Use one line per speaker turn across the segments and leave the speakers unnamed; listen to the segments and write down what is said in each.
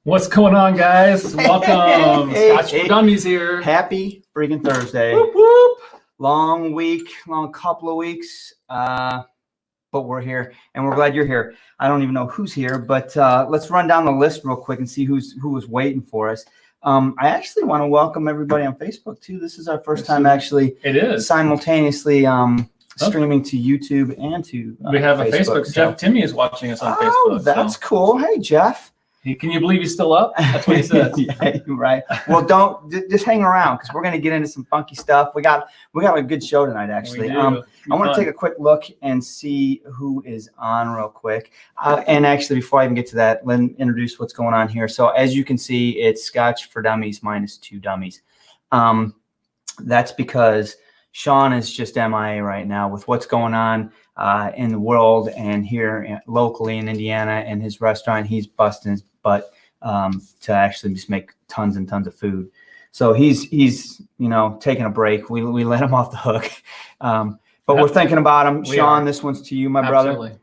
What's going on, guys? Welcome. Scotch for Dummies here.
Happy freaking Thursday.
Whoop, whoop.
Long week, long couple of weeks, but we're here, and we're glad you're here. I don't even know who's here, but let's run down the list real quick and see who was waiting for us. I actually want to welcome everybody on Facebook, too. This is our first time actually simultaneously streaming to YouTube and to
we have
Facebook,
a Facebook.
So.
Jeff Timmy is watching us on Facebook.
Oh, that's cool. Hey, Jeff.
Can you believe he's still up? That's what he says.
Yeah, you're right. Well, don't just hang around because we're going to get into some funky stuff. We got a good show tonight, actually. I want to take a quick look and see who is on real quick. And actually, before I even get to that, let me introduce what's going on here. So as you can see, it's Scotch for Dummies minus 2 dummies. That's because Sean is just MIA right now with what's going on in the world and here locally in Indiana and his restaurant. He's busting his butt to actually just make tons and tons of food. So he's taking a break. We let him off the hook. But we're thinking about him. Sean, this one's to you, my brother.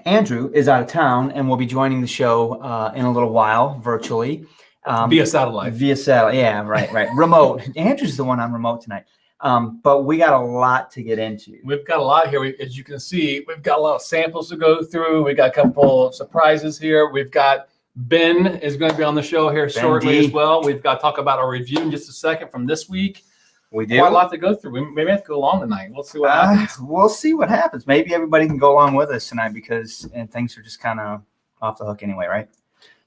Andrew is out of town and will be joining the show in a little while virtually.
Via satellite.
Yeah, right. Remote. Andrew's the one on remote tonight. But we got a lot to get into.
We've got a lot here. As you can see, we've got a lot of samples to go through. We got a couple of surprises here. We've got Ben is going to be on the show here shortly as well. We've got to talk about our review in just a second from this week. We do. Quite a lot to go through. We maybe have to go long tonight. We'll see what happens.
We'll see what happens. Maybe everybody can go along with us tonight because things are just kind of off the hook anyway, right?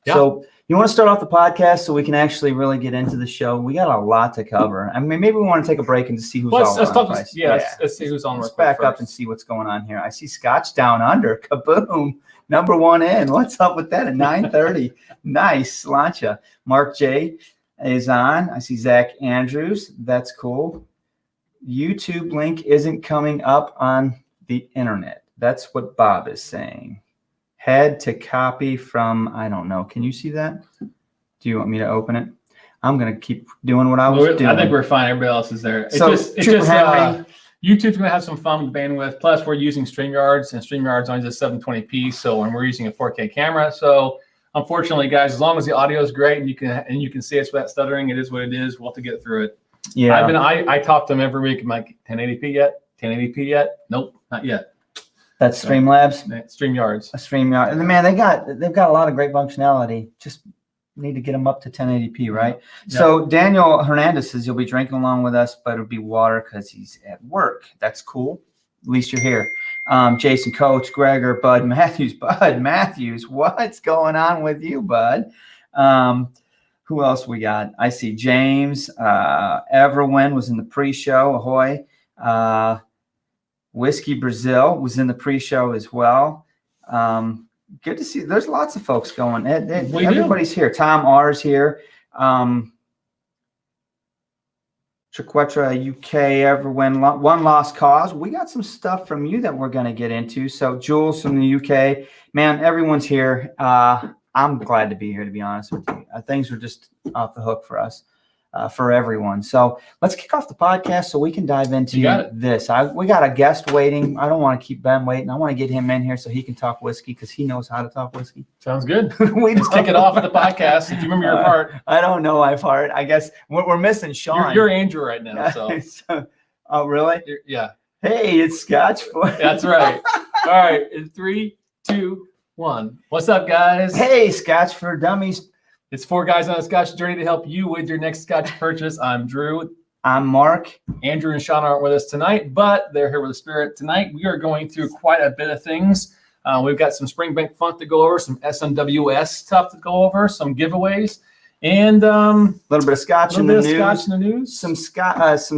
Yeah. So you want to start off the podcast so we can actually really get into the show? We got a lot to cover. I mean, maybe we want to take a break and see who's
let's
see who's on. Let's back up and see what's going on here. I see Scotch down under. Kaboom. Number 1 in. What's up with that at 9:30? Nice. Slancha. Mark J is on. I see Zach Andrews. That's cool. YouTube link isn't coming up on the internet. That's what Bob is saying. Had to copy from, I don't know. Can you see that? Do you want me to open it? I'm going to keep doing what I was doing.
I think we're fine. Everybody else is there. YouTube's going to have some fun with bandwidth. Plus, we're using StreamYards, and StreamYards only does 720p. So, and we're using a 4K camera. So, unfortunately, guys, as long as the audio is great and you can see us without stuttering, it is what it is. We'll have to get through it. Yeah. I talk to them every week. I'm like, 1080p yet? 1080p yet? Nope, not yet.
That's Streamlabs,
StreamYards,
StreamYard. And man, they've got a lot of great functionality. Just need to get them up to 1080p, right? Yeah. So Daniel Hernandez says you'll be drinking along with us, but it'll be water because he's at work. That's cool. At least you're here. Jason Coates, Gregor, Bud Matthews, what's going on with you, Bud? Who else we got? I see James. Everwin was in the pre-show. Ahoy. Whiskey Brazil was in the pre-show as well. Good to see. There's lots of folks going. Everybody's here. Tom R is here. Chiquetra UK, everyone. One Lost Cause. We got some stuff from you that we're going to get into. So Jules from the UK. Man, everyone's here. I'm glad to be here, to be honest with you. Things are just off the hook for us. For everyone. So let's kick off the podcast so we can dive into this. We got a guest waiting. I don't want to keep Ben waiting. I want to get him in here so he can talk whiskey because he knows how to talk whiskey.
Sounds good. Let's kick it off at the podcast. If you remember your part.
I don't know my part. I guess we're missing Sean.
You're Andrew right now. So.
Oh, really?
Yeah.
Hey, it's Scotch.
That's right. All right. In 3, 2, 1. What's up, guys?
Hey, Scotch for Dummies.
It's 4 guys on a Scotch journey to help you with your next Scotch purchase. I'm Drew.
I'm Mark.
Andrew and Sean aren't with us tonight, but they're here with the spirit. Tonight, we are going through quite a bit of things. We've got some Springbank Funk to go over, some SMWS stuff to go over, some giveaways, And
a little bit of Scotch in the news.
Scotch in the news.
Some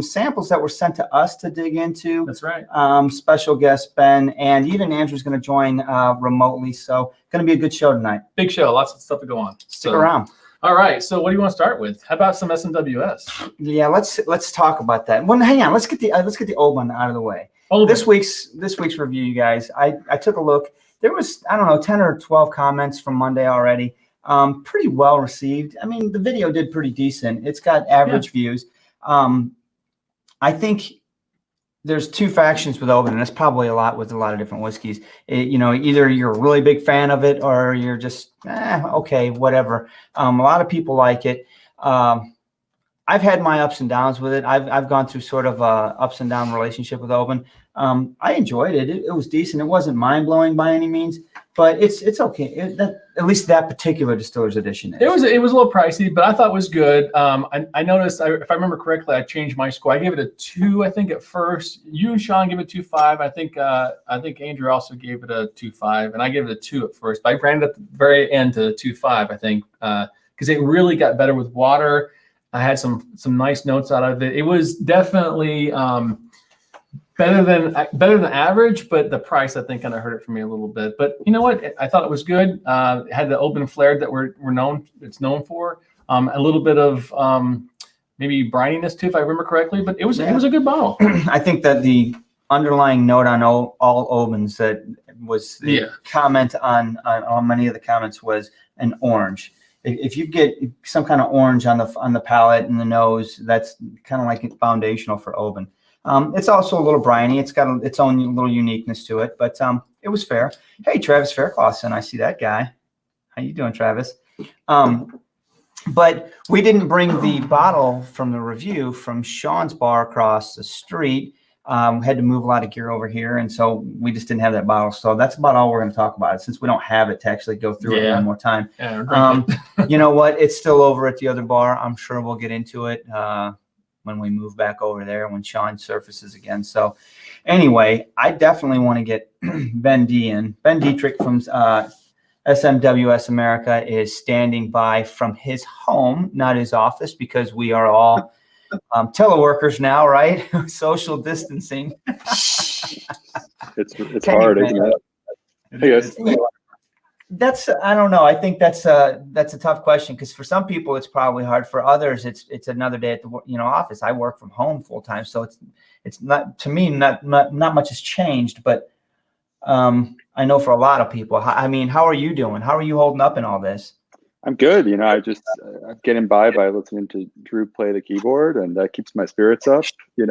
samples that were sent to us to dig into.
That's right.
Special guest Ben, and even Andrew's going to join remotely. So going to be a good show tonight.
Big show. Lots of stuff to go on.
Stick around.
All right. So what do you want to start with? How about some SMWS?
Yeah, let's talk about that. Well, hang on. Let's get the old one out of the way. This week's review, you guys. I took a look. There was, I don't know, 10 or 12 comments from Monday already. Pretty well received. I mean, the video did pretty decent. It's got average views. I think there's two factions with Oban, and that's probably a lot with a lot of different whiskeys. Either you're a really big fan of it or you're just, okay, whatever. A lot of people like it. I've had my ups and downs with it. I've gone through sort of a ups and down relationship with Oban. I enjoyed it. It was decent. It wasn't mind blowing by any means, but it's okay. At least that particular distiller's edition is.
It was a little pricey, but I thought it was good. I noticed, if I remember correctly, I changed my score. I gave it a 2, I think, at first. You and Sean gave it 2.5. I think Andrew also gave it a 2.5, and I gave it a 2 at first. But I ran it at the very end to 2.5, I think, because it really got better with water. I had some nice notes out of it. It was definitely better than average, but the price, I think, kind of hurt it for me a little bit. But you know what? I thought it was good. It had the open flared that it's known for. A little bit of maybe brininess too, if I remember correctly. But it was a good bottle.
I think that the underlying note on all Obans that was the comment on many of the comments was an orange. If you get some kind of orange on the palate and the nose, that's kind of like foundational for Oban. It's also a little briny. It's got its own little uniqueness to it, but it was fair. Hey, Travis Fairclough, I see that guy. How you doing, Travis? But we didn't bring the bottle from the review from Sean's bar across the street. Had to move a lot of gear over here, and so we just didn't have that bottle. So that's about all we're going to talk about, since we don't have it to actually go through it one more time. You know what? It's still over at the other bar. I'm sure we'll get into it when we move back over there, when Sean surfaces again. So anyway, I definitely want to get Ben D in. Ben Dietrich from SMWS America is standing by from his home, not his office, because we are all teleworkers now, right? Social distancing.
It's hard, isn't it? Hey guys.
I don't know. I think that's a tough question, because for some people it's probably hard. For others, it's another day at the office. I work from home full time, so it's not, to me, not much has changed. But I know for a lot of people. I mean, how are you doing? How are you holding up in all this?
I'm good. I'm getting by listening to Drew play the keyboard, and that keeps my spirits up. And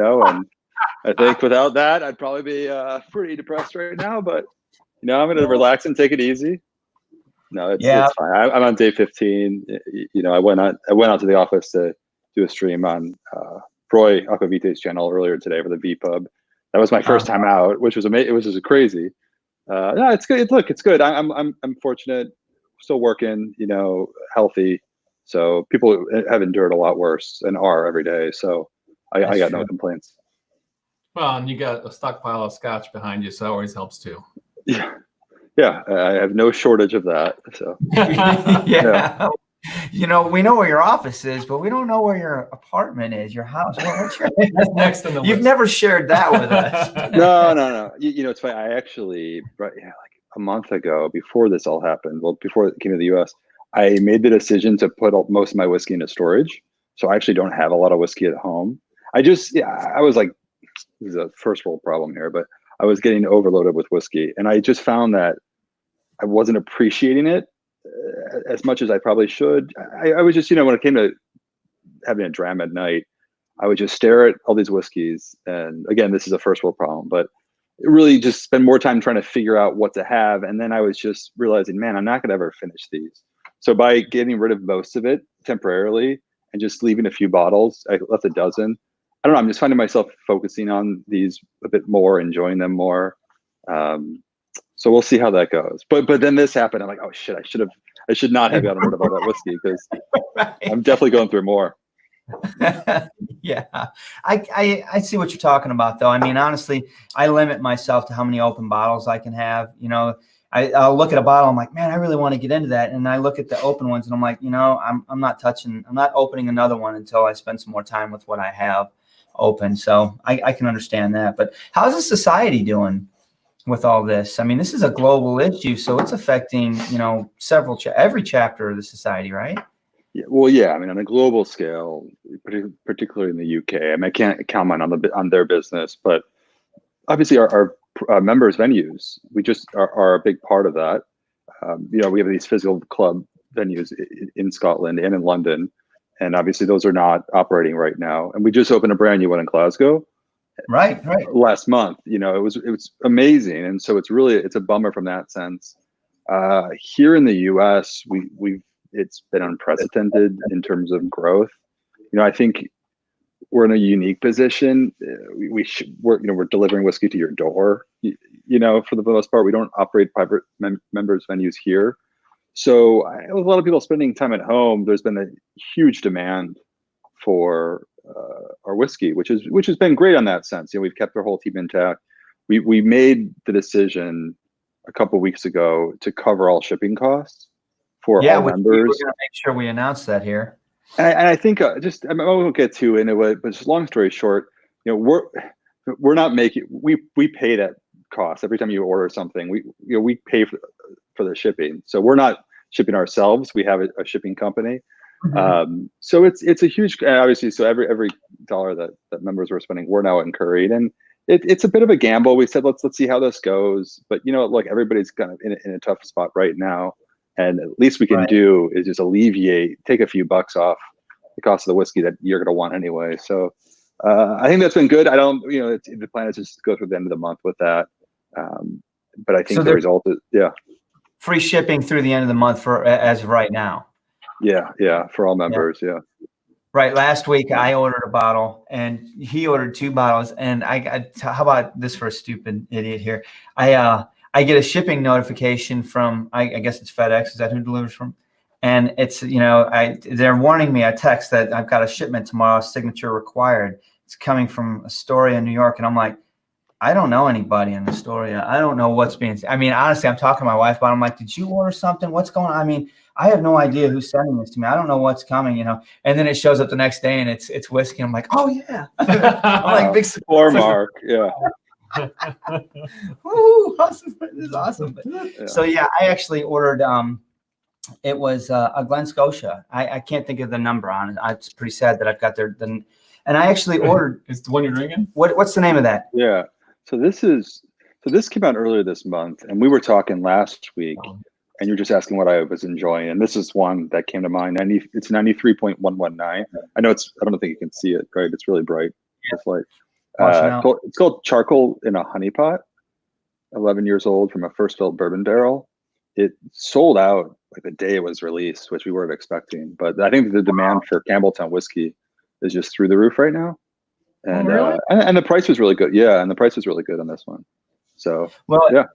I think without that, I'd probably be pretty depressed right now. But I'm going to relax and take it easy. No, it's fine. I'm on day 15. I went out to the office to do a stream on Roy Aquavite's channel earlier today for the V Pub. That was my first time out, which was amazing. It was just crazy. No, it's good. Look, it's good. I'm fortunate. Still working, healthy. So people have endured a lot worse and are every day. So I got no complaints.
Well, and you got a stockpile of Scotch behind you, so that always helps too.
Yeah, I have no shortage of that. So
yeah. We know where your office is, but we don't know where your apartment is, your house. What's
that's next on the list.
You've never shared that with us.
No. It's funny. I actually, like a month ago, before this all happened, before it came to the US, I made the decision to put most of my whiskey into storage. So I actually don't have a lot of whiskey at home. I was like, this is a first world problem here, but I was getting overloaded with whiskey, and I just found that I wasn't appreciating it as much as I probably should. I was just, when it came to having a dram at night, I would just stare at all these whiskeys. And again, this is a first world problem, but really just spend more time trying to figure out what to have. And then I was just realizing, man, I'm not going to ever finish these. So by getting rid of most of it temporarily and just leaving a few bottles, I left a dozen. I don't know. I'm just finding myself focusing on these a bit more, enjoying them more. So we'll see how that goes. But then this happened. I'm like, oh shit, I should not have gotten rid of all that whiskey, because I'm definitely going through more.
Yeah, I see what you're talking about, though. I mean, honestly, I limit myself to how many open bottles I can have. I'll look at a bottle. I'm like, man, I really want to get into that. And I look at the open ones and I'm like, I'm not opening another one until I spend some more time with what I have open. So I can understand that. But how's the society doing with all this? I mean, this is a global issue, so it's affecting, every chapter of the society, right?
Yeah, well, yeah. I mean, on a global scale, particularly in the UK, I mean, I can't comment on their business, but obviously our members venues, we just are a big part of that. We have these physical club venues in Scotland and in London, and obviously those are not operating right now. And we just opened a brand new one in Glasgow,
right,
last month. It was amazing, and so it's a bummer from that sense. Here in the US, it's been unprecedented in terms of growth. I think we're in a unique position. We're delivering whiskey to your door. For the most part, we don't operate private members venues here. So with a lot of people spending time at home, there's been a huge demand for our whiskey, which has been great on that sense. We've kept our whole team intact. We made the decision a couple of weeks ago to cover all shipping costs for all members.
We're going to make sure we announce that here.
And I think I won't get too into it, but just long story short, we're not making, we pay that cost every time you order something. We pay for the shipping, so we're not shipping ourselves. We have a shipping company. Mm-hmm. So it's a huge, obviously. So every dollar that members were spending, we're now incurring, and it's a bit of a gamble. We said let's see how this goes, but look, everybody's kind of in a tough spot right now. And at least we can do is just take a few bucks off the cost of the whiskey that you're going to want anyway. So I think that's been good. I don't, the plan is just to go through the end of the month with that. But I think the result is,
free shipping through the end of the month as of right now.
Yeah, for all members, yeah.
Right. Last week I ordered a bottle and he ordered 2 bottles. And how about this for a stupid idiot here? I get a shipping notification from, I guess it's FedEx. Is that who delivers from? And it's, they're warning me, a text that I've got a shipment tomorrow, signature required. It's coming from Astoria, New York. And I'm like, I don't know anybody in Astoria. I don't know what's being, honestly, I'm talking to my wife, but I'm like, did you order something? What's going on? I mean, I have no idea who's sending this to me. I don't know what's coming, and then it shows up the next day and it's whiskey. I'm like, oh yeah. I'm like, big
support. Mark. Yeah.
Ooh, awesome. This is awesome. Yeah. So I actually ordered it was a Glen Scotia. I can't think of the number on it. It's pretty sad that I've got and I actually ordered.
It's the one you're drinking?
What's the name of that?
Yeah. So this came out earlier this month, and we were talking last week, and you're just asking what I was enjoying, and this is one that came to mind. It's 93.119. I don't think you can see it, right? It's really bright. It's like it's called Charcoal in a Honey Pot. 11 years old, from a first filled bourbon barrel. It sold out like the day it was released, which we weren't expecting. But I think the demand for Campbelltown whiskey is just through the roof right now. And
really?
And the price was really good. Yeah, and the price was really good on this one. So yeah.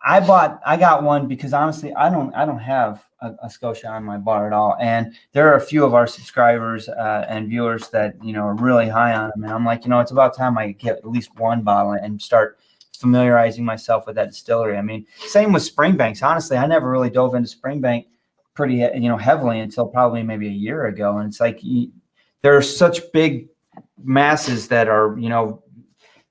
I got one because honestly, I don't have a Scotia on my bar at all. And there are a few of our subscribers and viewers that, are really high on them. And I'm like, it's about time I get at least one bottle and start familiarizing myself with that distillery. I mean, same with Springbanks. Honestly, I never really dove into Springbank pretty, heavily until probably maybe a year ago. And it's like, there are such big masses that are,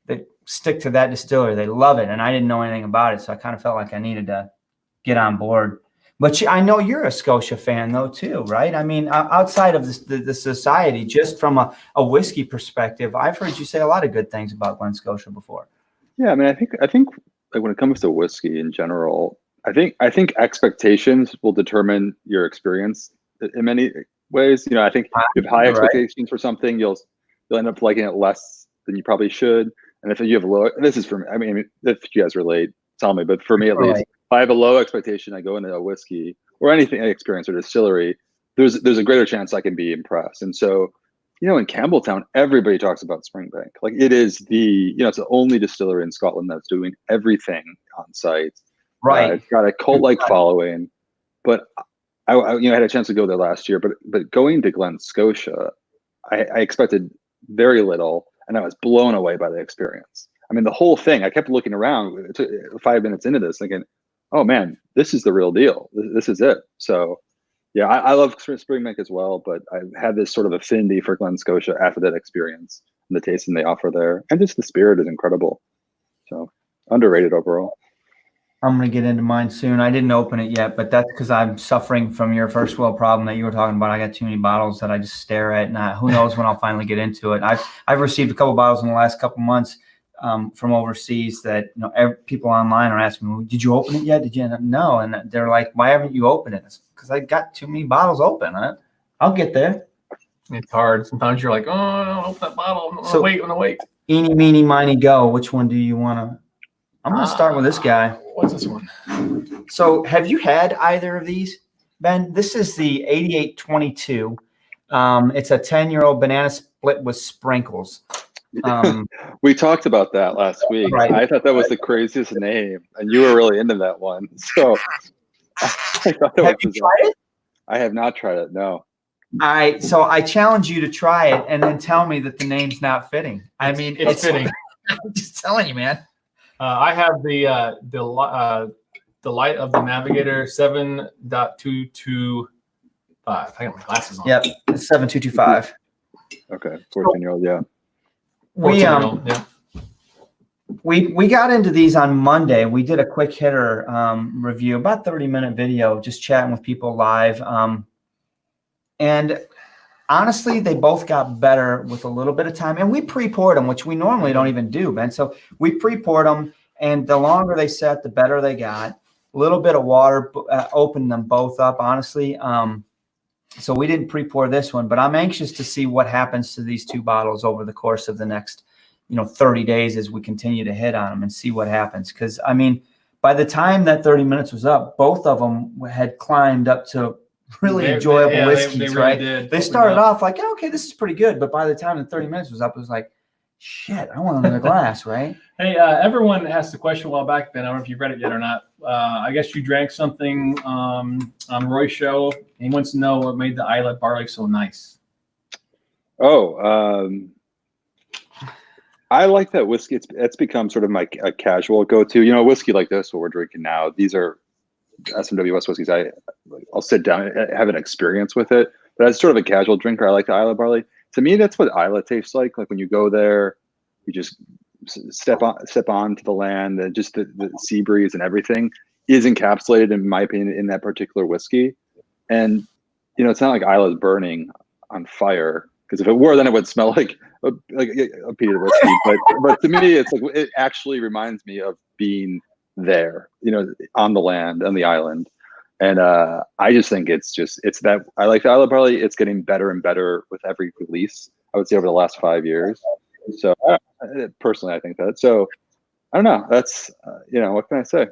that stick to that distillery. They love it. And I didn't know anything about it. So I kind of felt like I needed to get on board. But I know you're a Scotia fan though, too, right? I mean, outside of the society, just from a whiskey perspective, I've heard you say a lot of good things about Glen Scotia before.
Yeah. I mean, I think like when it comes to whiskey in general, I think expectations will determine your experience in many ways. I think if you have high expectations for something, you'll end up liking it less than you probably should. And if you have low, this is for me. I mean, if you guys relate, tell me. But for me, at least, if I have a low expectation, I go into a whiskey or anything I experience or distillery, there's a greater chance I can be impressed. And so, in Campbelltown, everybody talks about Springbank. Like it is it's the only distillery in Scotland that's doing everything on site.
Right.
It's got a cult-like following. But I had a chance to go there last year. But going to Glen Scotia, I expected very little. And I was blown away by the experience. I mean, the whole thing, I kept looking around 5 minutes into this thinking, oh man, this is the real deal. This is it. So yeah, I love spring mink as well, but I've had this sort of affinity for Glen Scotia after that experience and the tasting they offer there. And just the spirit is incredible. So underrated overall.
I'm going to get into mine soon. I didn't open it yet, but that's because I'm suffering from your first world problem that you were talking about. I got too many bottles that I just stare at, and who knows when I'll finally get into it. I've received a couple bottles in the last couple months from overseas that people online are asking me, "Did you open it yet? Did you?" No, and they're like, "Why haven't you opened it?" Because I got too many bottles open. I'll get there.
It's hard. Sometimes you're like, "Oh, don't open that bottle. I'm gonna wait."
Eeny, meeny, miny, go. Which one do you want to? I'm going to start with this guy.
What's this one?
So have you had either of these, Ben? This is the 8822. It's a 10-year-old banana split with sprinkles.
We talked about that last week.
Right.
I thought that was the craziest name, and you were really into that one. So I thought
have you tried it?
I have not tried it, no.
All right. So I challenge you to try it and then tell me that the name's not fitting. I mean,
it's fitting.
I'm just telling you, man.
I have the Light of the Navigator 7.225. I got my glasses on.
Yep, 7225.
Okay, 14-year-old, yeah.
We got into these on Monday. We did a quick hitter review, about 30-minute video, just chatting with people live. And honestly, they both got better with a little bit of time. And we pre-poured them, which we normally don't even do, Ben. So we pre-poured them, and the longer they sat, the better they got. A little bit of water opened them both up, honestly. So we didn't pre-pour this one, but I'm anxious to see what happens to these two bottles over the course of the next 30 days as we continue to hit on them and see what happens. Because, I mean, by the time that 30 minutes was up, both of them had climbed up to really enjoyable whiskeys,
they really
right?
did.
They started off like, okay, this is pretty good. But by the time the 30 minutes was up, it was like, shit, I want another glass, right?
Hey, everyone asked the question a while back, Ben. I don't know if you've read it yet or not. I guess you drank something on Roy's show. He wants to know what made the Islay barley so nice.
I like that whiskey. It's become sort of a casual go-to. Whiskey like this, what we're drinking now, these are SMWS whiskeys. I'll sit down and have an experience with it. But as sort of a casual drinker, I like the Islay barley. To me, that's what Islay tastes like. Like when you go there, you just step onto the land, and just the sea breeze and everything is encapsulated, in my opinion, in that particular whiskey. And it's not like Islay's burning on fire, because if it were, then it would smell like a peated whiskey. But to me, it's like it actually reminds me of being there, on the land, on the island. And I just think it's that I like the Islay barley. It's getting better and better with every release, I would say, over the last 5 years. So personally, I think that. So I don't know. That's what can I say?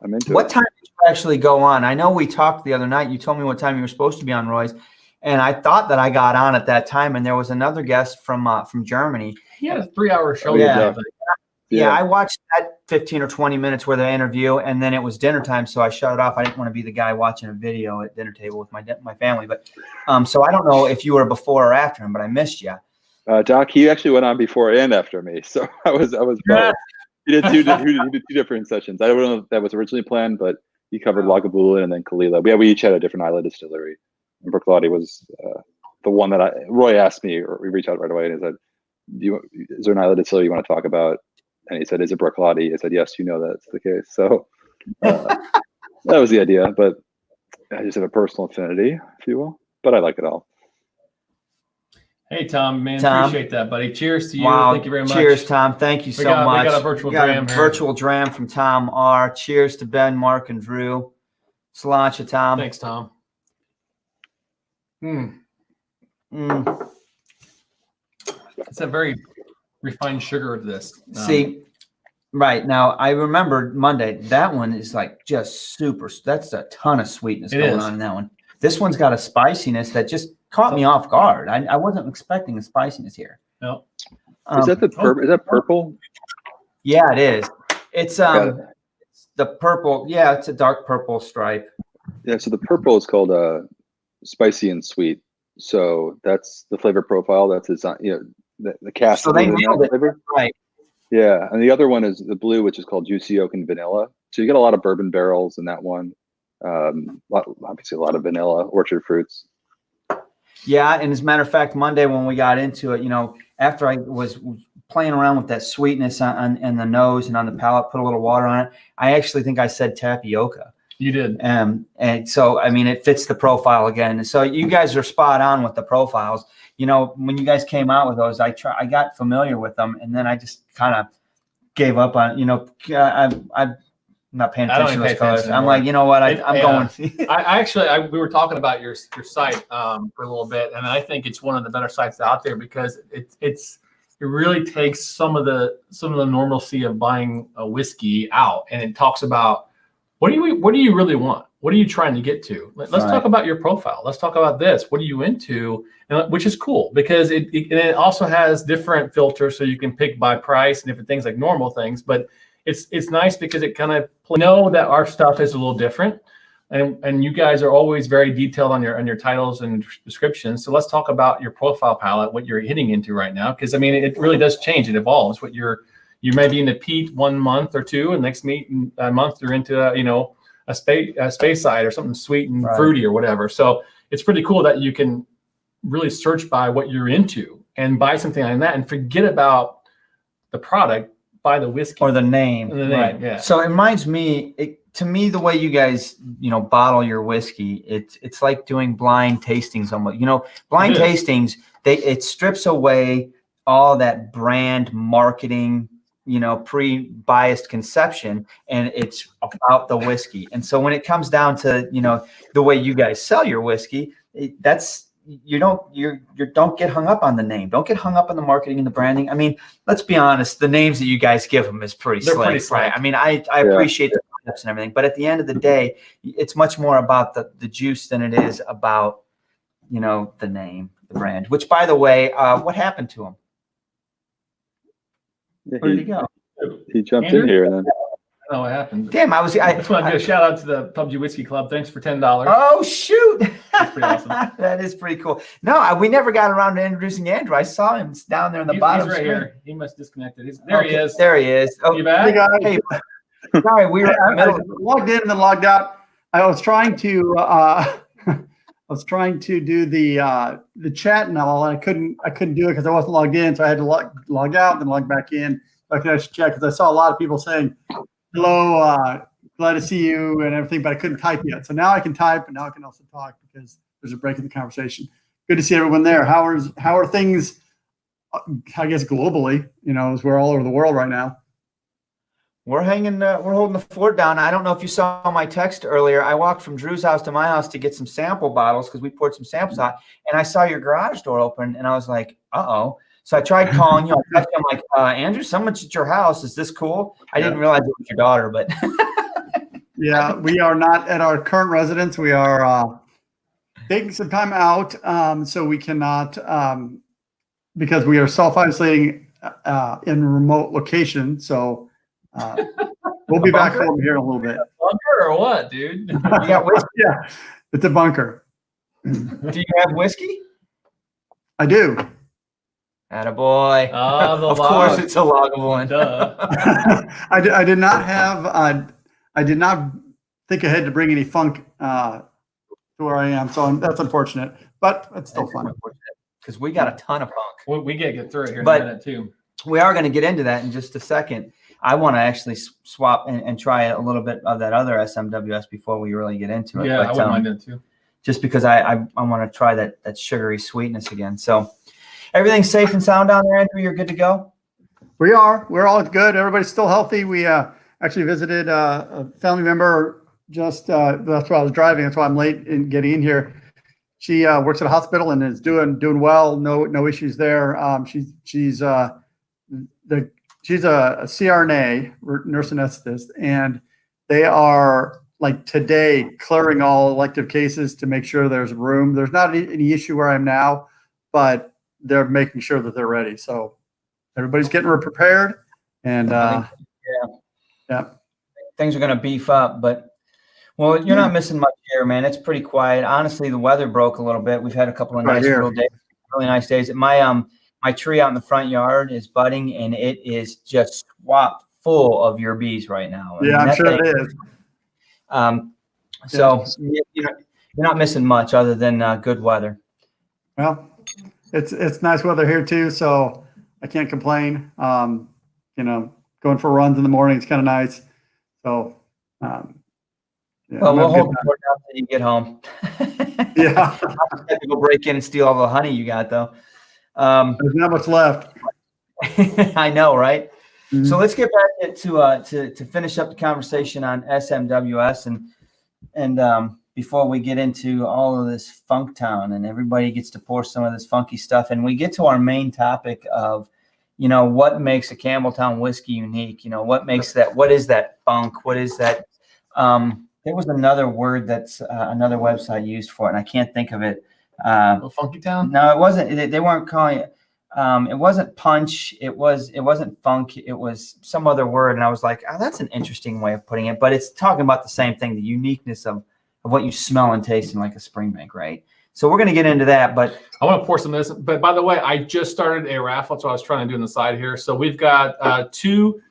I'm into
What
it.
time did you actually go on? I know we talked the other night. You told me what time you were supposed to be on Roy's, and I thought that I got on at that time, and there was another guest from Germany.
He had a 3-hour show.
Yeah, I watched that 15 or 20 minutes worth of interview, and then it was dinner time, so I shut it off. I didn't want to be the guy watching a video at dinner table with my family. But so I don't know if you were before or after him, but I missed you.
Doc, he actually went on before and after me, so I was both. He did two different sessions. I don't know if that was originally planned, but he covered Lagavulin and then Kalila. We each had a different Islay distillery. And Bruichladdich was the one that Roy asked me, or we reached out right away, and he said, "Is there an Islay distillery you want to talk about?" And he said, "Is it Bruichladdich?" I said, "Yes, that's the case." So that was the idea, but I just have a personal affinity, if you will. But I like it all.
Hey, Tom, man, appreciate that, buddy. Cheers to you.
Wow.
Thank you very much.
Cheers, Tom. Thank you so much.
We got a virtual
dram from Tom R. Cheers to Ben, Mark, and Drew. Sláinte, Tom.
Thanks, Tom. It's a very refined sugar to this.
See, right now, I remember Monday. That one is like just super. That's a ton of sweetness going on in that one. This one's got a spiciness that just caught me off guard. I wasn't expecting the spiciness here.
No.
Is that is that purple?
Yeah, it is. It's the purple. Yeah, it's a dark purple stripe.
Yeah, so the purple is called spicy and sweet. So that's the flavor profile. That's the cast.
So they nailed it,
flavor.
right?
Yeah, and the other one is the blue, which is called juicy oak and vanilla. So you get a lot of bourbon barrels in that one. Obviously, a lot of vanilla, orchard fruits.
Yeah, and as a matter of fact, Monday when we got into it, after I was playing around with that sweetness on the nose and on the palate, put a little water on it, I actually think I said tapioca.
You did.
And so, I mean, it fits the profile again. So you guys are spot on with the profiles. When you guys came out with those, I got familiar with them, and then I just kind of gave up on, I'm not paying attention to those colors. I'm like, you know what? I'm going.
We were talking about your site for a little bit, and I think it's one of the better sites out there because it really takes some of the normalcy of buying a whiskey out, and it talks about what do you really want? What are you trying to get to? Let's talk about your profile. Let's talk about this. What are you into? Which is cool because it also has different filters, so you can pick by price and different things like normal things, but it's nice because it kind of know that our stuff is a little different, and you guys are always very detailed on your titles and descriptions. So let's talk about your profile palette, what you're hitting into right now, because I mean it really does change. It evolves. You may be into peat 1 month or two, and next month you're into a space side or something sweet and fruity or whatever. So it's pretty cool that you can really search by what you're into and buy something like that, and forget about the product. By the whiskey
or the name.
Right. Yeah.
So it reminds me, to me, the way you guys, bottle your whiskey, it's like doing blind tastings. Blind tastings, it strips away all that brand marketing, pre-biased conception, and it's about the whiskey. And so when it comes down to, the way you guys sell your whiskey, you don't get hung up on the name. Don't get hung up on the marketing and the branding. I mean, let's be honest. The names that you guys give them is pretty slick. Right? I mean, I appreciate the concepts and everything, but at the end of the day, it's much more about the juice than it is about, the name, the brand, which by the way, what happened to him?
Yeah,
Where did he go?
He jumped in here and then.
I don't know what happened.
Damn, I just want
to give a shout out to the PUBG Whiskey Club. Thanks for $10.
Oh shoot,
that's pretty awesome.
That is pretty cool. No, we never got around to introducing Andrew. I saw him down there in the bottom.
He's right here. He must disconnected. There he is.
There he is.
Oh, you back?
Hey guys.
Hey, sorry, we were
I logged in and then logged out. I was trying to do the chat and all, and I couldn't do it because I wasn't logged in, so I had to log out and then log back in. So I could actually check because I saw a lot of people saying hello, glad to see you and everything, but I couldn't type yet. So now I can type, and now I can also talk because there's a break in the conversation. Good to see everyone there. How are things, I guess, globally, as we're all over the world right now?
We're hanging, we're holding the fort down. I don't know if you saw my text earlier. I walked from Drew's house to my house to get some sample bottles because we poured some samples out, and I saw your garage door open, and I was like, uh-oh. So I tried calling you. I'm like, Andrew, someone's at your house. Is this cool? I didn't realize it was your daughter, but.
Yeah, we are not at our current residence. We are taking some time out, so we cannot, because we are self-isolating in a remote location. So we'll be back home here in a little bit.
Bunker or what, dude?
You got whiskey?
Yeah, it's a bunker.
Do you have whiskey?
I do.
Attaboy.
Oh,
of course it's a loggable one.
Duh.
I did not have, I did not think ahead to bring any funk to where I am. So that's unfortunate, but it's still fun.
Because we got a ton of funk.
We get through it here in
But
a minute too.
We are going to get into that in just a second. I want to actually swap and try a little bit of that other SMWS before we really get into it.
Yeah,
but,
I wouldn't mind that too.
Just because I want to try that sugary sweetness again. So everything's safe and sound down there, Andrew? You're good to go?
We are. We're all good. Everybody's still healthy. We actually visited a family member just that's why I was driving. That's why I'm late in getting in here. She works at a hospital and is doing well. No issues there. She's a CRNA, nurse anesthetist, and they are like today clearing all elective cases to make sure there's room. There's not any issue where I'm now, but they're making sure that they're ready. So everybody's getting prepared, and yeah,
things are going to beef up. But well, you're not missing much here, man. It's pretty quiet. Honestly, the weather broke a little bit. We've had a couple of nice little days, really nice days. My tree out in the front yard is budding, and it is just full of your bees right now.
Yeah, I'm sure it is.
So you're not missing much other than good weather.
Well, it's nice weather here too, so I can't complain. Going for runs in the morning, it's kind of nice. So,
well, we'll hold the until you get home.
Yeah.
I have to go break in and steal all the honey you got, though.
There's not much left.
I know, right?
Mm-hmm.
So let's get back to finish up the conversation on SMWS and before we get into all of this Funktown and everybody gets to pour some of this funky stuff, and we get to our main topic of, what makes a Campbelltown whiskey unique? What makes that? What is that funk? What is that? There was another word that's another website used for it, and I can't think of it.
Funky Town?
No, it wasn't. They weren't calling it. It wasn't punch. It wasn't funk. It was some other word, and I was like, oh, that's an interesting way of putting it. But it's talking about the same thing, the uniqueness of what you smell and taste in like a spring bank, right? So we're going to get into that, but
I want to pour some of this. But by the way, I just started a raffle. That's what I was trying to do on the side here. So we've got 2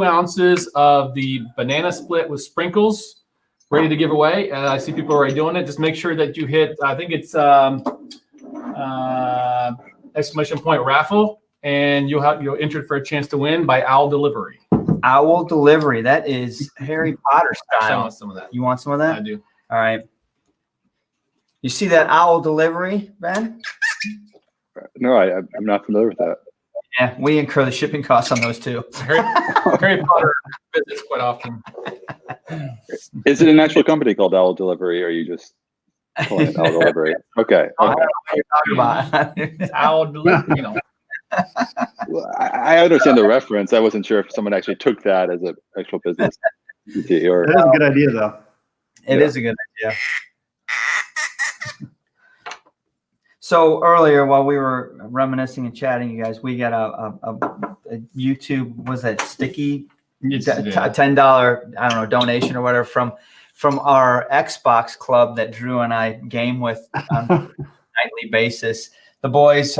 ounces of the banana split with sprinkles ready to give away. I see people already doing it. Just make sure that you hit, I think it's exclamation point raffle, and you'll enter for a chance to win by Owl Delivery.
Owl Delivery. That is Harry Potter style.
I want some of that.
You want some of that?
I do.
All right. You see that Owl Delivery, Ben?
No, I'm not familiar with that.
Yeah, we incur the shipping costs on those too.
Harry Potter visits quite often.
Is it an actual company called Owl Delivery, or are you just calling it Owl Delivery? Okay.
I don't know what you're talking about.
It's Owl Delivery,
Well, I understand the reference. I wasn't sure if someone actually took that as an actual business. Or
That is a good idea, though.
It is a good idea. So earlier, while we were reminiscing and chatting, you guys, we got a YouTube, was that sticky $10 I don't know donation or whatever from our Xbox club that Drew and I game with on a nightly basis. The boys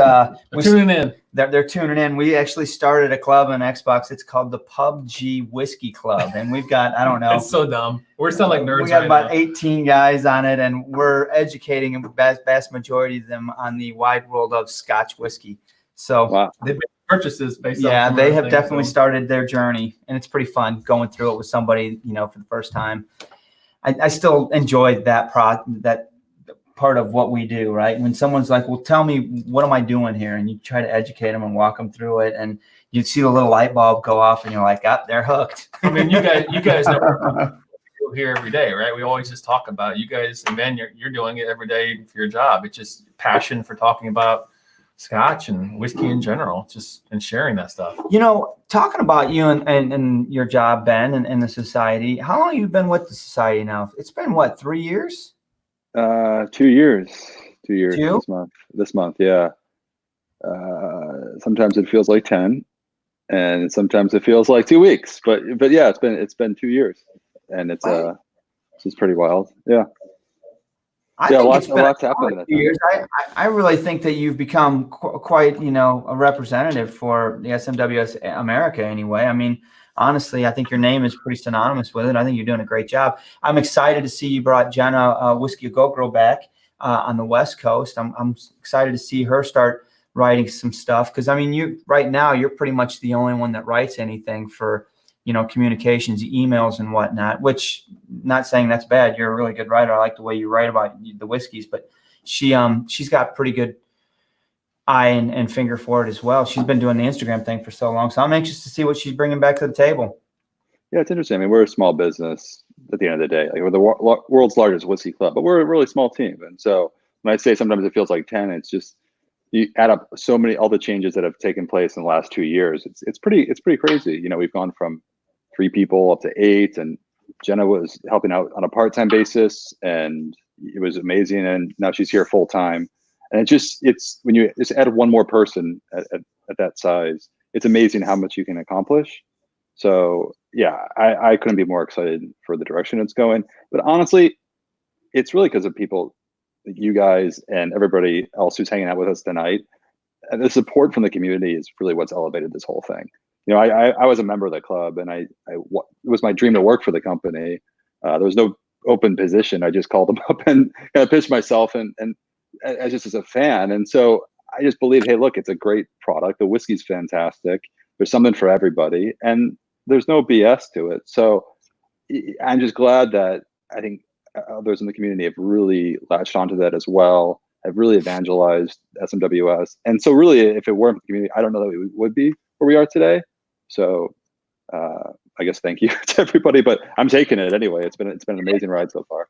tuning in.
They're tuning in. We actually started a club on Xbox. It's called the PUBG Whiskey Club, and we've got, I don't know.
It's so dumb. We're sound like nerds.
We got about 18 guys on it, and we're educating the vast majority of them on the wide world of Scotch whiskey. So
wow.
They've made purchases based on.
Yeah, they have definitely started their journey, and it's pretty fun going through it with somebody, for the first time. I still enjoy that part of what we do, right? When someone's like, well, tell me, what am I doing here? And you try to educate them and walk them through it, and you see the little light bulb go off, and you're like, they're hooked.
I mean, you guys never do here every day, right? We always just talk about it. You guys, and Ben, you're doing it every day for your job. It's just passion for talking about Scotch and whiskey in general, and sharing that stuff.
Talking about you and your job, Ben, and the society, how long have you been with the society now? It's been, what, 3 years?
2 years. 2 years.
Two?
This month, yeah. Sometimes it feels like 10, and sometimes it feels like 2 weeks. But yeah, it's been 2 years, and it's pretty wild. Yeah. Lots happened in that 2 years.
I really think that you've become quite, a representative for the SMWS America anyway. I mean, honestly, I think your name is pretty synonymous with it. I think you're doing a great job. I'm excited to see you brought Jenna Whiskey Go Girl back on the West Coast. I'm excited to see her start writing some stuff, because I mean, right now you're pretty much the only one that writes anything for communications, emails and whatnot, which, not saying that's bad. You're a really good writer. I like the way you write about the whiskeys, but she's got pretty good eye and finger for it as well. She's been doing the Instagram thing for so long. So I'm anxious to see what she's bringing back to the table.
Yeah, it's interesting. I mean, we're a small business at the end of the day. Like, we're the world's largest whiskey club, but we're a really small team. And so when I say sometimes it feels like 10, it's just, you add up all the changes that have taken place in the last 2 years. It's pretty crazy. We've gone from 3 people up to 8, and Jenna was helping out on a part-time basis, and it was amazing. And now she's here full time. And it's when you just add one more person at that size, it's amazing how much you can accomplish. So yeah, I couldn't be more excited for the direction it's going. But honestly, it's really because of people, you guys and everybody else who's hanging out with us tonight. And the support from the community is really what's elevated this whole thing. I was a member of the club, and it was my dream to work for the company. There was no open position. I just called them up and kind of pitched myself, and just as a fan. And so I just believe, hey, look, it's a great product. The whiskey's fantastic. There's something for everybody, and there's no BS to it. So I'm just glad that I think others in the community have really latched onto that as well, have really evangelized SMWS. And so really, if it weren't for the community, I don't know that we would be where we are today. So I guess thank you to everybody, but I'm taking it anyway. It's been an amazing ride so far.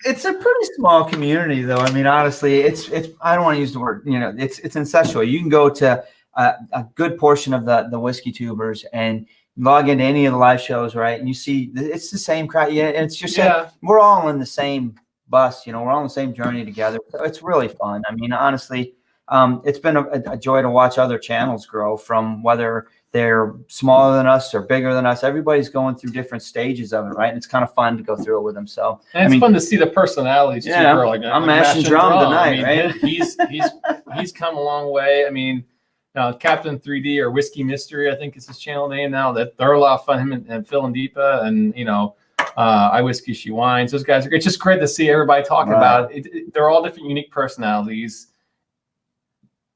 It's a pretty small community, though. I mean, honestly, it's I don't want to use the word, it's incestual. You can go to a good portion of the whiskey tubers and log into any of the live shows, right? And you see it's the same crowd. Yeah, and it's just we're all in the same bus. We're all on the same journey together. So it's really fun. I mean, honestly, it's been a joy to watch other channels grow, from whether they're smaller than us or bigger than us. Everybody's going through different stages of it, right? And it's kind of fun to go through it with them. So
and it's fun to see the personalities too.
Like I'm mashing drum tonight, right?
He's come a long way. I mean, Captain 3D or Whiskey Mystery, I think is his channel name now. That they're a lot of fun. Him and Phil and Deepa, and I Whiskey She Wines. Those guys are. It's just great to see everybody talking about it. They're all different, unique personalities,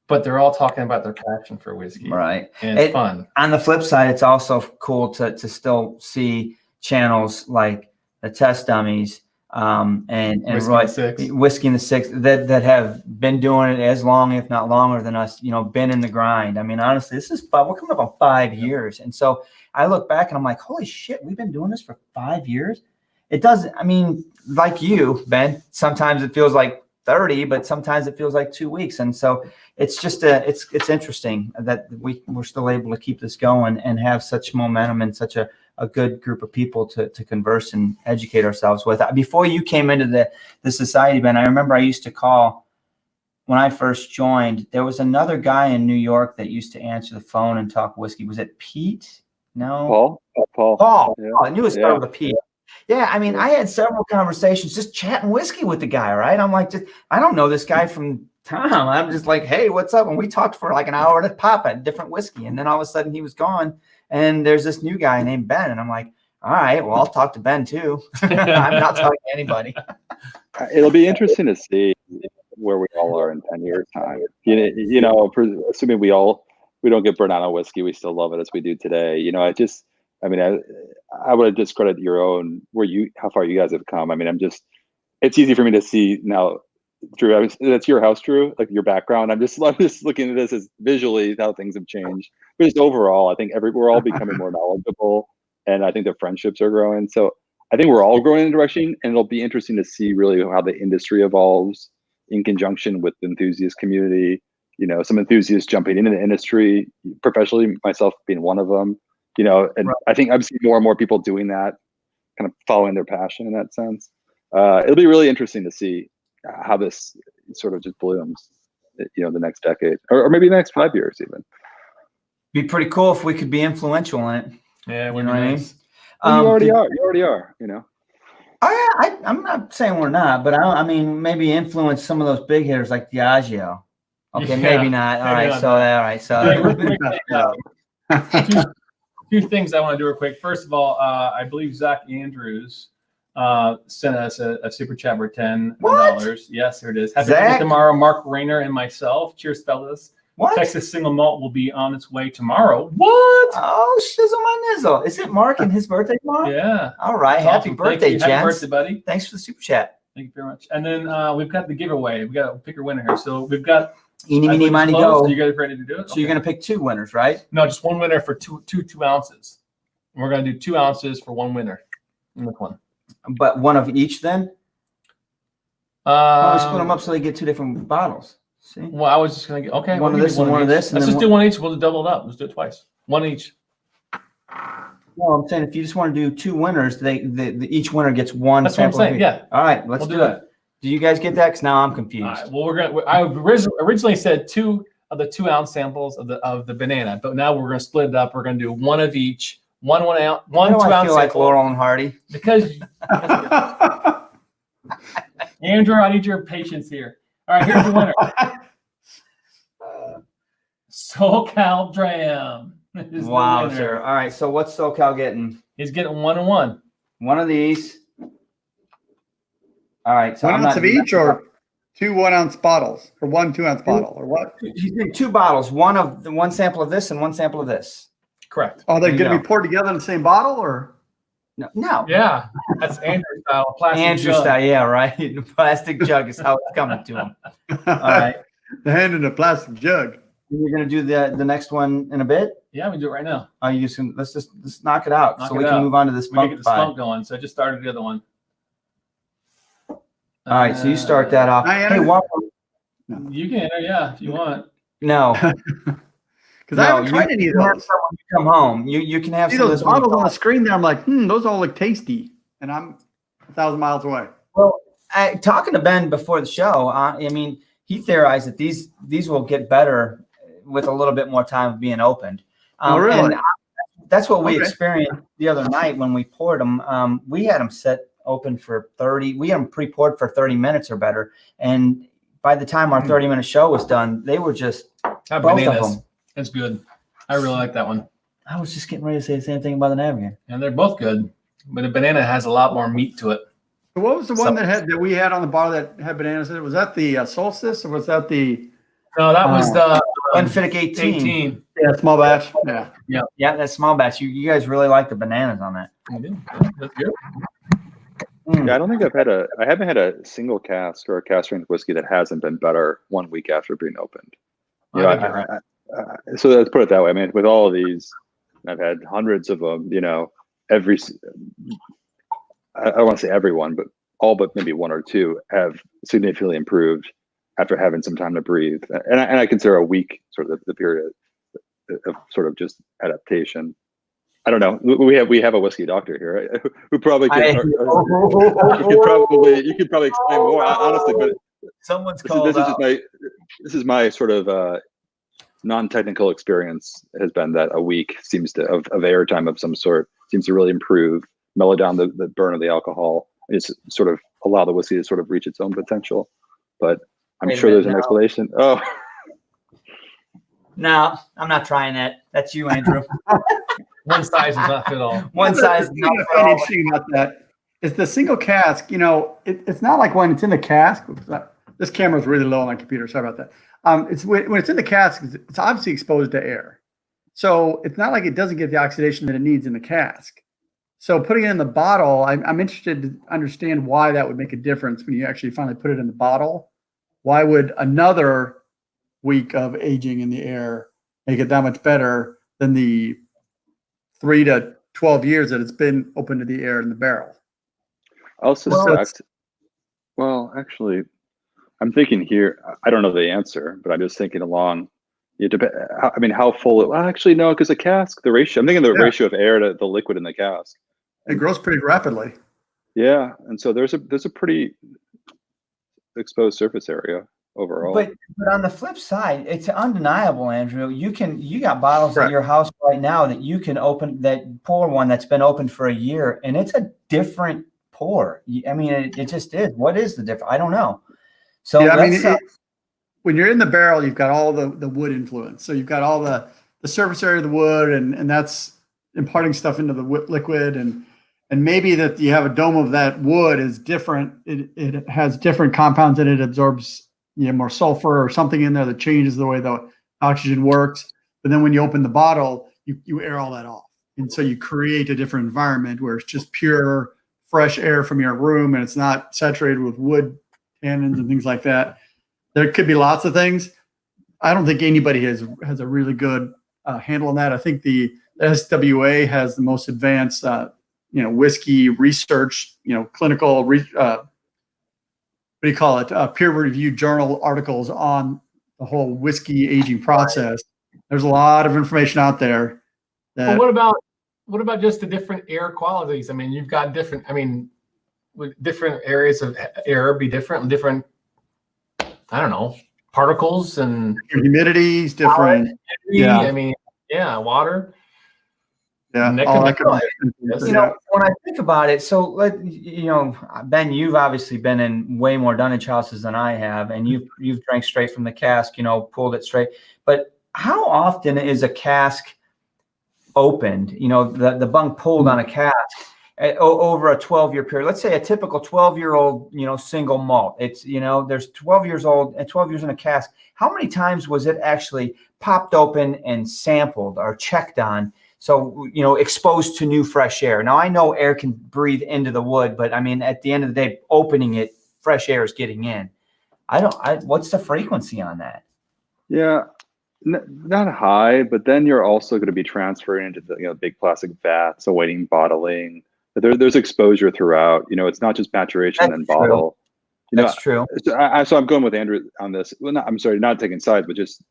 but they're all talking about their passion for whiskey.
Right.
And it's fun.
On the flip side, it's also cool to still see channels like the Test Dummies and Whiskey in the Six that have been doing it as long, if not longer than us, been in the grind. I mean, honestly, we're coming up on 5 years. And so I look back and I'm like, holy shit, we've been doing this for 5 years. It doesn't, I mean, like you, Ben, sometimes it feels like 30, but sometimes it feels like 2 weeks. And so it's just it's interesting that we're still able to keep this going and have such momentum and such a good group of people to converse and educate ourselves with. Before you came into the society, Ben, I remember I used to call when I first joined. There was another guy in New York that used to answer the phone and talk whiskey. Was it Pete? No, Paul.
Yeah.
I knew it started with a P. Yeah, I mean, I had several conversations just chatting whiskey with the guy, right? I'm like, I don't know this guy from Tom. I'm just like, hey, what's up? And we talked for like an hour at a pop at different whiskey. And then all of a sudden he was gone. And there's this new guy named Ben. And I'm like, all right, well, I'll talk to Ben too. I'm not talking to anybody.
It'll be interesting to see where we all are in 10 years' time. Assuming we don't get burnt out on whiskey, we still love it as we do today. I would discredit your own how far you guys have come. I mean, it's easy for me to see now, Drew. That's your house, Drew, like your background. I'm just looking at this as visually how things have changed. But just overall, I think we're all becoming more knowledgeable, and I think the friendships are growing. So I think we're all growing in a direction, and it'll be interesting to see really how the industry evolves in conjunction with the enthusiast community. Some enthusiasts jumping into the industry professionally, myself being one of them. And I think I've seen more and more people doing that, kind of following their passion in that sense. It'll be really interesting to see how this sort of just blooms, the next decade, or maybe the next 5 years even.
Be pretty cool if we could be influential in it.
Yeah,
you know what I mean?
Well, you already are.
Oh yeah, I'm not saying we're not, but I mean maybe influence some of those big hitters like Diageo. Okay, maybe not. All right, so.
Two things I want to do real quick. First of all, I believe Zach Andrews sent us a super chat for $10. Yes, here it is. Happy birthday tomorrow, Mark Rayner and myself. Cheers, fellas.
What?
Texas Single Malt will be on its way tomorrow. What?
Oh, shizzle my nizzle. Is it Mark and his birthday tomorrow?
Yeah.
All right. Happy birthday, gents.
Happy birthday, buddy.
Thanks for the super chat.
Thank you very much. And then we've got the giveaway. We've got to pick a winner here. So we've got
Eeny, meeny, miny, go.
So you guys ready to do it?
So you're going to pick two winners, right?
No, just one winner for two ounces. And we're going to do 2 ounces for one winner in this one.
But one of each then? Why don't we split them up so they get 2 different bottles? See?
Well, I was just going to get, okay.
One of this and one of this.
Let's just do one each. We'll double it up. Let's do it twice. One each.
Well, I'm saying if you just want to do 2 winners, each winner gets one.
That's what I'm saying, yeah.
All right, let's do that. Do you guys get that? Because now I'm confused.
All right, well, I originally said 2 of the 2 ounce samples of the banana, but now we're going to split it up. We're going to do one of each. One ounce.
I feel like Laurel and Hardy.
Because Andrew, I need your patience here. All right, here's the winner. SoCal Dram. Is the
Wow,
winner.
sir. All right. So what's SoCal getting?
He's getting 1 and 1.
One of these. All right. So
1
I'm
ounce
not
of each, or 2 1-ounce bottles, or 1 2-ounce bottle, or what?
He's getting 2 bottles. One sample of this and 1 sample of this.
Correct.
Are they
There you
going to
go.
be poured together in the same bottle, or?
No.
Yeah, that's Andrew style. Plastic
Andrew
jug.
style, yeah, right. The plastic jug is how it's coming to him. All right.
The hand in a plastic jug.
You're gonna do the next one in a bit.
Yeah, we do it right now.
Let's knock it out
Knock
so
it
we can
out.
move on to this
We can
spunk
get the
pie.
spunk going. So I just started the other one.
All right, so you start that off.
I
Hey,
enter?
what?
You can enter, yeah, if you want.
No,
Because I haven't tried any of
you can have
those.
some when you come home. You can have
See
some of
those
this when you
bottles
come
on the
home.
screen there. I'm like, those all look tasty, and I'm 1,000 miles away.
Well, talking to Ben before the show, I mean, he theorized that these will get better with a little bit more time of being opened.
Oh, really?
And that's what we
Okay.
experienced the other night when we poured them. We had them set open for 30. We had them pre-poured for 30 minutes or better. And by the time our 30-minute show was done, they were just
Have
both
bananas.
of them.
It's good. I really like that one.
I was just getting ready to say the same thing about the Navigator.
And they're both good. But a banana has a lot more meat to it.
So what was the one that we had on the bottle that had bananas in it? Was that the Solstice, or was that the
No, that was the
Unfittic 18.
18.
small batch? Yeah.
Yeah, that small batch. You guys really like the bananas on that.
That's good.
Yeah, I don't think I haven't had a single cask or a cask strength whiskey that hasn't been better 1 week after being opened. You know,
I think you're right.
so let's put it that way. I mean, with all of these, I've had hundreds of them. You know, I don't want to say everyone, but all but maybe 1 or 2 have significantly improved after having some time to breathe. And I consider a week sort of the period of sort of just adaptation. I don't know. We have a whiskey doctor here, right? Who probably could. You could probably explain more, honestly. But
Someone's
this
called
is
out.
this is my sort of non-technical experience has been that a week seems to of airtime of some sort seems to really improve, mellow down the burn of the alcohol, and just sort of allow the whiskey to sort of reach its own potential. But I'm
Wait a
sure
minute,
there's an
no.
explanation. Oh,
No, I'm not trying that. That's you, Andrew.
One size does not fit all.
One size.
The thing I find interesting about that is the single cask. You know, it's not like when it's in the cask. This camera's really low on my computer. Sorry about that. It's when it's in the cask, it's obviously exposed to air. So it's not like it doesn't get the oxidation that it needs in the cask. So putting it in the bottle, I'm interested to understand why that would make a difference when you actually finally put it in the bottle. Why would another week of aging in the air make it that much better than the 3 to 12 years that it's been open to the air in the barrel?
I'll suspect. Well, actually, I'm thinking here. I don't know the answer, but I'm just thinking along. I mean, how full? Well, actually, no, because the cask, the ratio. I'm thinking the ratio of air to the liquid in the cask.
It grows pretty rapidly.
Yeah, and so there's a pretty exposed surface area overall.
But on the flip side, it's undeniable, Andrew. You got bottles
Correct.
in your house right now that you can pour one that's been open for a year, and it's a different pour. I mean, it just is. What is the difference? I don't know. So
Yeah, I mean, when you're in the barrel, you've got all the wood influence. So you've got all the surface area of the wood, and that's imparting stuff into the liquid, and maybe that you have a dome of that wood is different. It has different compounds in it, absorbs more sulfur or something in there that changes the way the oxygen works. But then when you open the bottle, you air all that off, and so you create a different environment where it's just pure, fresh air from your room, and it's not saturated with wood tannins and things like that. There could be lots of things. I don't think anybody has a really good handle on that. I think the SWA has the most advanced, whiskey research, clinical, peer-reviewed journal articles on the whole whiskey aging process. There's a lot of information out there.
Well, what about just the different air qualities? I mean, you've got different. I mean, would different areas of air be different? I don't know, particles and
humidities, different.
Yeah. I mean, water.
Yeah.
All that
kind of when I think about it, so Ben, you've obviously been in way more dunnage houses than I have, and you've drank straight from the cask, pulled it straight. But how often is a cask opened, the bung pulled on a cask over a 12-year period. Let's say a typical 12-year-old, single malt. It's, there's 12 years old and 12 years in a cask. How many times was it actually popped open and sampled or checked on? So, exposed to new fresh air. Now, I know air can breathe into the wood, but I mean, at the end of the day, opening it, fresh air is getting in. What's the frequency on that?
Yeah, not high, but then you're also going to be transferring into the big plastic vats, awaiting bottling. But there's exposure throughout. It's not just maturation and bottle.
That's true.
So I'm going with Andrew on this. Well, I'm sorry, not taking sides, but just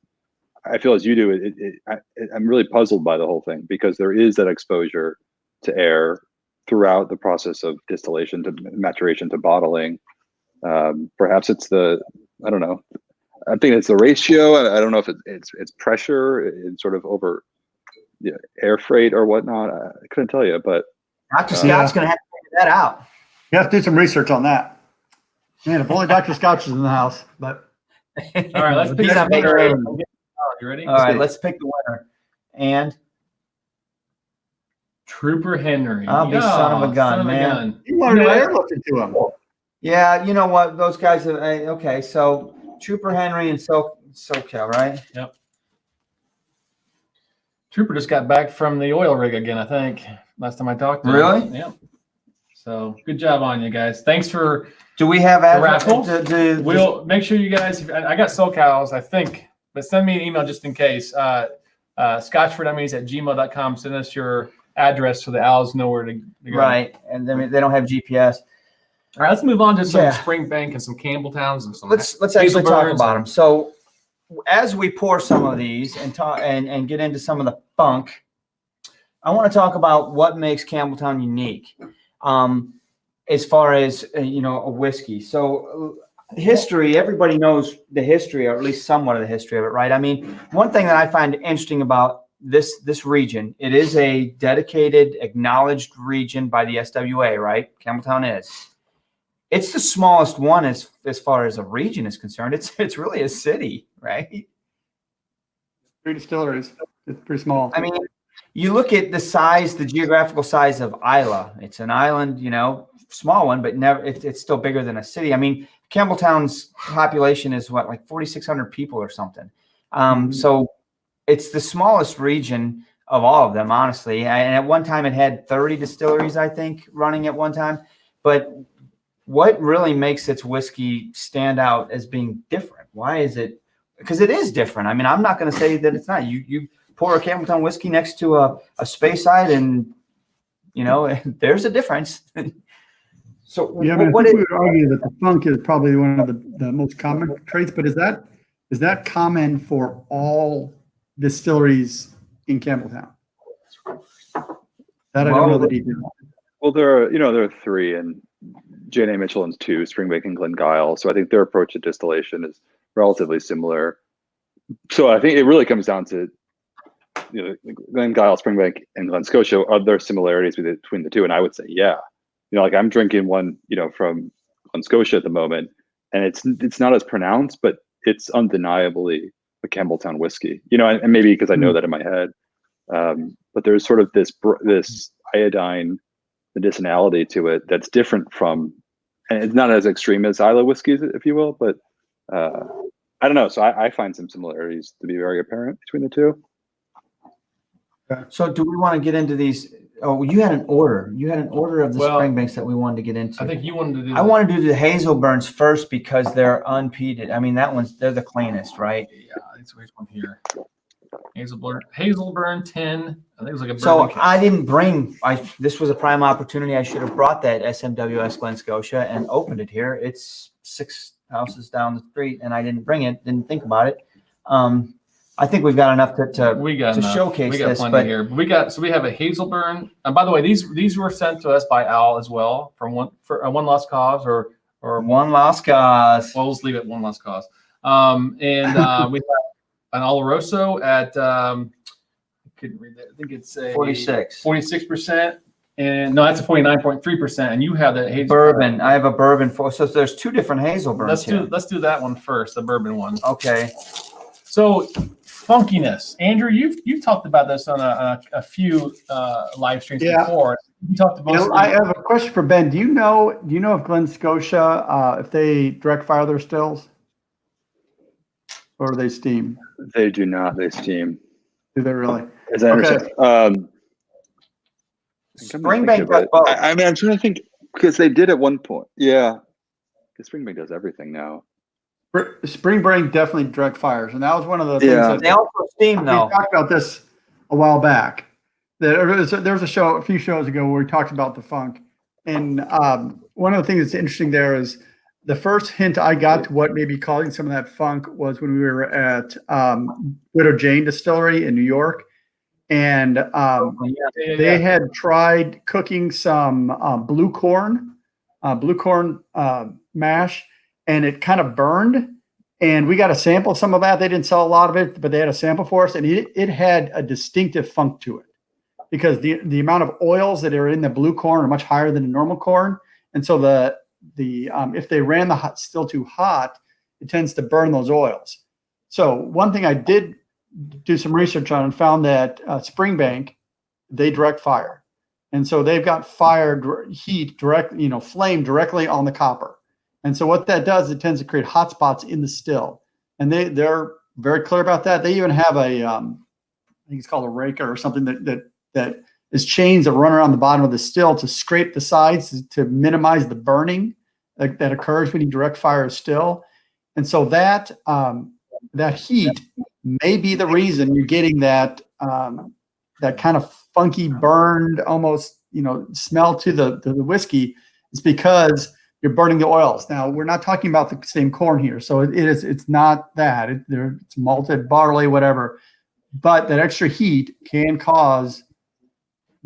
I feel as you do. I'm really puzzled by the whole thing because there is that exposure to air throughout the process of distillation to maturation to bottling. Perhaps it's I don't know. I think it's the ratio. I don't know if it's pressure, it's sort of over air freight or whatnot. I couldn't tell you, but
Dr. Scott's going to have to figure that out.
You have to do some research on that. Man, if only Dr. Scotch is in the house, but.
All right, let's pick the winner. You ready?
All right, let's pick the winner. And
Trooper Henry.
I'll be son of a gun, man.
You wanted to look into him.
Yeah, you know what? Those guys are okay. So Trooper Henry and SoCal, right?
Yep. Trooper just got back from the oil rig again, I think. Last time I talked to him.
Really?
Yep. So good job on you guys. Thanks for.
Do we have
the raffle?
We'll
make sure you guys. I got SoCal's, I think, but send me an email just in case. ScotchForDummies@gmail.com. Send us your address so the owls know where to go.
Right, and then they don't have GPS.
All right, let's move on to some Springbank and some Campbelltowns and some.
Let's actually talk about them. So, as we pour some of these and talk and get into some of the funk, I want to talk about what makes Campbelltown unique, as far as a whiskey. So, history. Everybody knows the history, or at least somewhat of the history of it, right? I mean, one thing that I find interesting about this region, it is a dedicated, acknowledged region by the SWA, right? Campbelltown is. It's the smallest one as far as a region is concerned. It's really a city, right?
3 distilleries. It's pretty small.
I mean, you look at the size, the geographical size of Isla. It's an island, small one, but it's still bigger than a city. I mean, Campbelltown's population is like 4,600 people or something. So it's the smallest region of all of them, honestly. And at one time it had 30 distilleries, I think, running at one time. But what really makes its whiskey stand out as being different? Why is it? Because it is different. I mean, I'm not going to say that it's not. You pour a Campbelltown whiskey next to a Speyside, and there's a difference. So
yeah, I would argue that the funk is probably one of the most common traits. But is that common for all distilleries in Campbelltown? That I don't know the detail.
Well, there are 3, and J&A Michelin's 2, Springbank and Glengyle. So I think their approach to distillation is relatively similar. So I think it really comes down to Glengyle, Springbank, and Glen Scotia. Are there similarities between the two? And I would say, yeah. Like I'm drinking one, from Glen Scotia at the moment, and it's not as pronounced, but it's undeniably a Campbelltown whiskey. And maybe because I know that in my head, but there's sort of this iodine medicinality to it that's different from, and it's not as extreme as Isla whiskeys, if you will, but I don't know. So I find some similarities to be very apparent between the two.
So do we want to get into these? Oh, you had an order. You had an order of the Springbanks that we wanted to get into.
I think you wanted to do.
I want to do the Hazelburns first because they're unpeated. I mean, they're the cleanest, right?
Yeah, it's which one here. Hazelburn 10. I think it was like a.
So I didn't bring. This was a prime opportunity. I should have brought that SMWS Glen Scotia and opened it here. It's 6 houses down the street, and I didn't bring it. Didn't think about it. I think we've got enough to showcase this.
Plenty here. We have a Hazelburn. And by the way, these were sent to us by Al as well for one lost cause or
one lost cause.
Well, let's leave it one lost cause. And we have an Oloroso at I couldn't read that. I think it's a 46%. And no, that's a 49.3%. And you have that Hazelburn.
Bourbon. I have a bourbon so there's 2 different Hazelburns.
Let's do that one first, the bourbon one.
Okay.
So funkiness. Andrew, you've talked about this on a few live streams before. You talked about.
I have a question for Ben. Do you know if Glen Scotia if they direct fire their stills, or do they steam?
They do not. They steam.
Do they really?
As I understand.
Springbank does both.
I mean, I'm trying to think because they did at one point. Yeah, because Springbank does everything now.
Springbank definitely direct fires, and that was one of the things that
they also steam though.
We talked about this a while back. There was a few shows ago where we talked about the funk, and one of the things that's interesting there is the first hint I got to what may be causing some of that funk was when we were at Widow Jane Distillery in New York, and they had tried cooking some blue corn mash, and it kind of burned. And we got a sample of some of that. They didn't sell a lot of it, but they had a sample for us, and it had a distinctive funk to it because the amount of oils that are in the blue corn are much higher than the normal corn, and so if they ran the hot still too hot, it tends to burn those oils. So one thing I did do some research on and found that Springbank, they direct fire, and so they've got heat direct, flame directly on the copper. And so what that does, it tends to create hot spots in the still. And they're very clear about that. They even have I think it's called a raker or something that is chains that run around the bottom of the still to scrape the sides to minimize the burning that occurs when you direct fire a still. And so that heat may be the reason you're getting that kind of funky burned almost smell to the whiskey. It's because you're burning the oils. Now, we're not talking about the same corn here, so it's not that. It's malted barley, whatever. But that extra heat can cause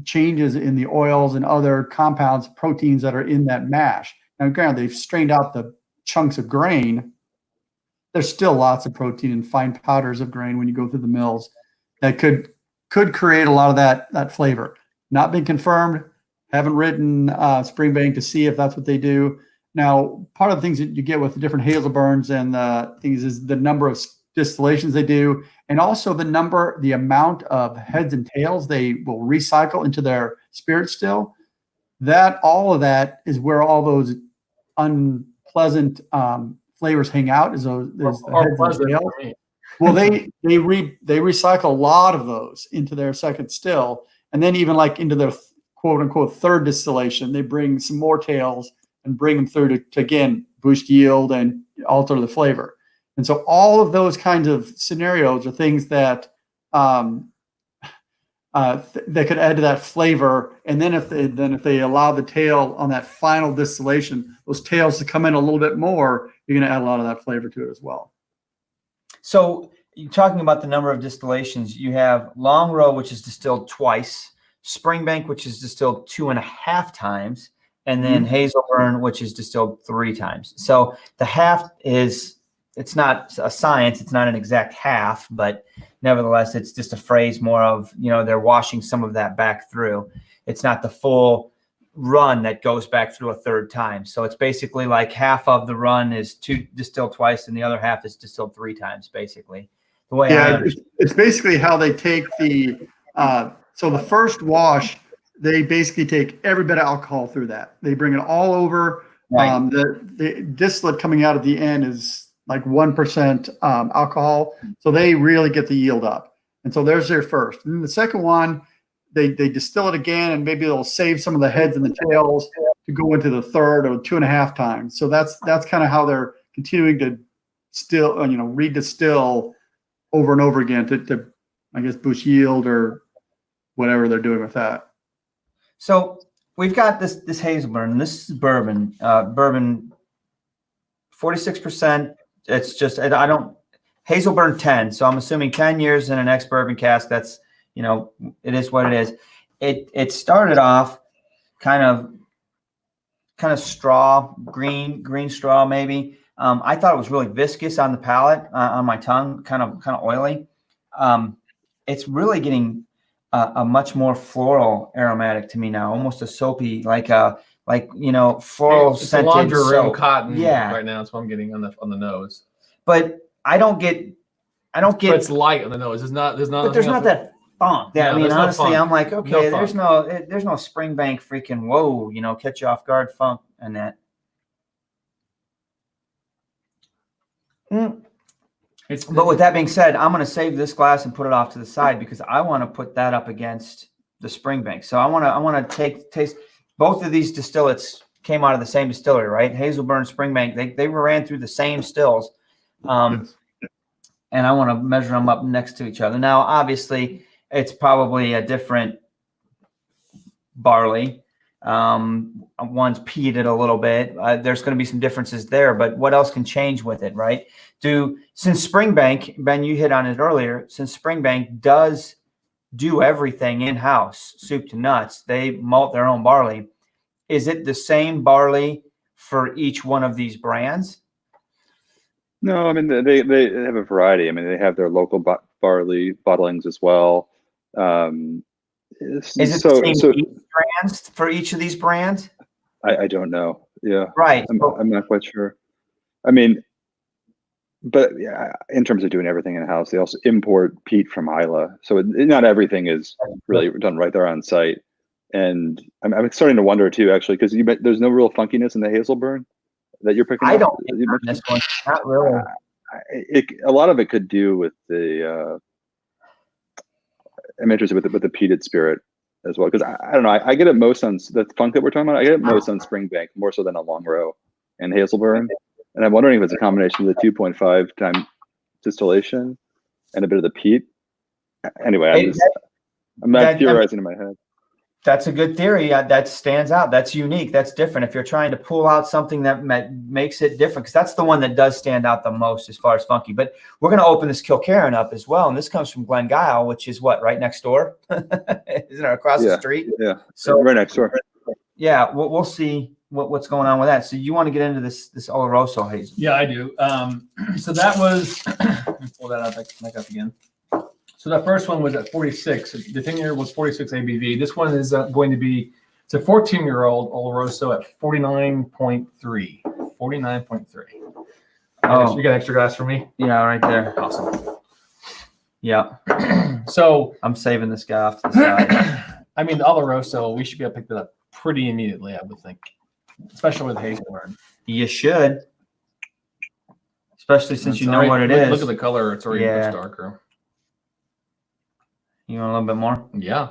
changes in the oils and other compounds, proteins that are in that mash. Now, granted, they've strained out the chunks of grain. There's still lots of protein and fine powders of grain when you go through the mills that could create a lot of that flavor. Not been confirmed. Haven't written Springbank to see if that's what they do. Now, part of the things that you get with the different Hazelburns and things is the number of distillations they do, and also the amount of heads and tails they will recycle into their spirit still. All of that is where all those unpleasant flavors hang out. Is the heads and tails. Well, they recycle a lot of those into their second still, and then even like into their quote unquote third distillation, they bring some more tails and bring them through to again boost yield and alter the flavor. And so all of those kinds of scenarios are things that they could add to that flavor. And then if they allow the tail on that final distillation, those tails to come in a little bit more, you're going to add a lot of that flavor to it as well.
So you're talking about the number of distillations. You have Long Row, which is distilled twice, Springbank, which is distilled 2.5 times, and then Hazelburn, which is distilled 3 times. So the half it's not a science, it's not an exact half, but nevertheless, it's just a phrase more of, they're washing some of that back through. It's not the full run that goes back through a third time. So it's basically like half of the run is distilled twice and the other half is distilled 3 times, basically. The way
it's basically how they take so the first wash, they basically take every bit of alcohol through that. They bring it all over. Right. The distillate coming out at the end is like 1% alcohol. So they really get the yield up. And so there's their first. And then the second one, they distill it again, and maybe they'll save some of the heads and the tails to go into the third or 2.5 times. So that's kind of how they're continuing to redistill over and over again to I guess boost yield or whatever they're doing with that.
So we've got this Hazelburn, and this is bourbon. Bourbon, 46%. It's just Hazelburn 10. So I'm assuming 10 years in an ex-bourbon cask. That's it is what it is. It started off kind of straw, green straw maybe. I thought it was really viscous on the palate, on my tongue, kind of oily. It's really getting a much more floral aromatic to me now, almost a soapy, floral
it's
scented
a laundry room
soap.
cotton.
Yeah,
right now that's what I'm getting on the nose.
But I don't get I don't get.
But it's light on the nose. There's not.
But there's not that funk.
Yeah,
I mean, honestly,
funk.
I'm like, okay,
No
there's
funk.
there's no Springbank freaking whoa, catch you off guard funk in that. But with that being said, I'm going to save this glass and put it off to the side because I want to put that up against the Springbank. So I want to taste. Both of these distillates came out of the same distillery, right? Hazelburn, Springbank. They ran through the same stills, and I want to measure them up next to each other. Now, obviously, it's probably a different barley. One's peated a little bit. There's going to be some differences there, but what else can change with it, right? Since Springbank, Ben, you hit on it earlier, since Springbank does do everything in-house, soup to nuts, they malt their own barley. Is it the same barley for each one of these brands?
No, I mean, they have a variety. I mean, they have their local barley bottlings as well.
Is it the same brands for each of these brands?
I don't know. Yeah.
Right.
I'm not quite sure. I mean, but yeah, in terms of doing everything in-house, they also import peat from Isla. So not everything is really done right there on site. And I'm starting to wonder too, actually, because there's no real funkiness in the Hazelburn that you're picking up.
I don't think on this one. Not really.
A lot of it could do with the I'm interested with the peated spirit as well, because I don't know. I get it most on the funk that we're talking about. I get it most on Springbank, more so than a Long Row and Hazelburn. And I'm wondering if it's a combination of the 2.5 time distillation and a bit of the peat. Anyway, I'm not theorizing in my head.
That's a good theory. That stands out. That's unique. That's different. If you're trying to pull out something that makes it different, because that's the one that does stand out the most as far as funky. But we're going to open this Kilkerran up as well. And this comes from Glengyle, which is what, right next door? Isn't it across the street?
Yeah.
So
right next door.
Yeah. We'll see what's going on with that. So you want to get into this Oloroso hazel?
Yeah, I do. So that was, let me pull that out back up again. So that first one was at 46. The thing here was 46 ABV. This one is going to be, it's a 14-year-old Oloroso at 49.3. 49.3. Oh, you got an extra glass for me?
Yeah, right there.
Awesome.
Yeah.
So
I'm saving this guy off to the side.
I mean, the Oloroso, we should be able to pick that up pretty immediately, I would think, especially with Hazelburn.
You should, especially since you know what it is.
Look at the color; it's already much darker.
You want a little bit more?
Yeah.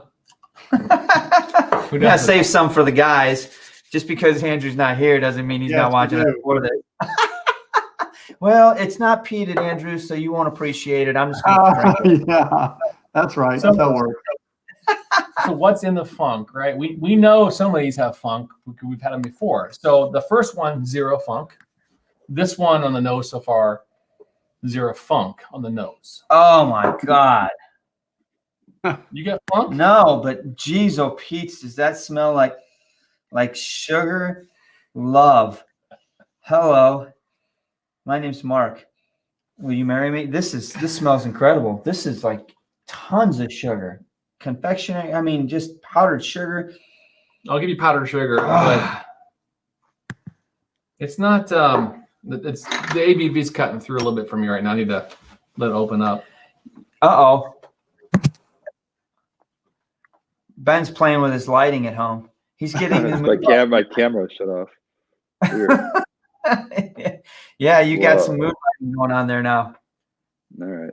We gotta save some for the guys. Just because Andrew's not here doesn't mean he's not watching it for this. Well, it's not peated, Andrew, so you won't appreciate it. I'm just gonna drink it.
Yeah, that's right. That'll work.
So what's in the funk, right? We know some of these have funk. We've had them before. So the first one, zero funk. This one on the nose so far, zero funk on the nose.
Oh my God.
You got funk?
No, but geez, oh Pete, does that smell like sugar? Love. Hello. My name's Mark. Will you marry me? This smells incredible. This is like tons of sugar. Confectionery, I mean, just powdered sugar.
I'll give you powdered sugar, but it's not it's the ABV is cutting through a little bit for me right now. I need to let it open up.
Uh-oh. Ben's playing with his lighting at home. He's getting
my camera shut off.
Yeah, you got some mood lighting going on there now.
All right.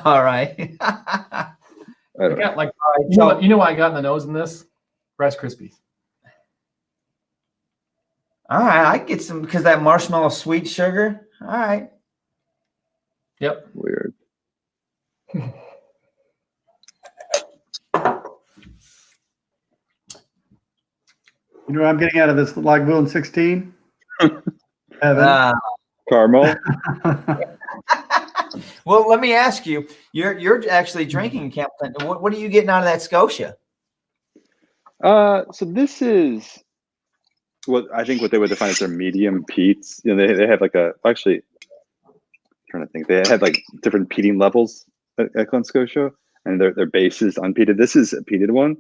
All right.
I got like you know what I got in the nose in this? Rice Krispies.
All right, I get some because that marshmallow sweet sugar. All right.
Yep.
Weird.
You know what I'm getting out of this Lagavulin 16?
Caramel.
Well, let me ask you. You're actually drinking in Camp Clinton. What are you getting out of that Scotia?
So this is what I think what they would define as their medium peats. You know, they have like actually I'm trying to think. They had like different peating levels at Glen Scotia, and their base is unpeated. This is a peated one.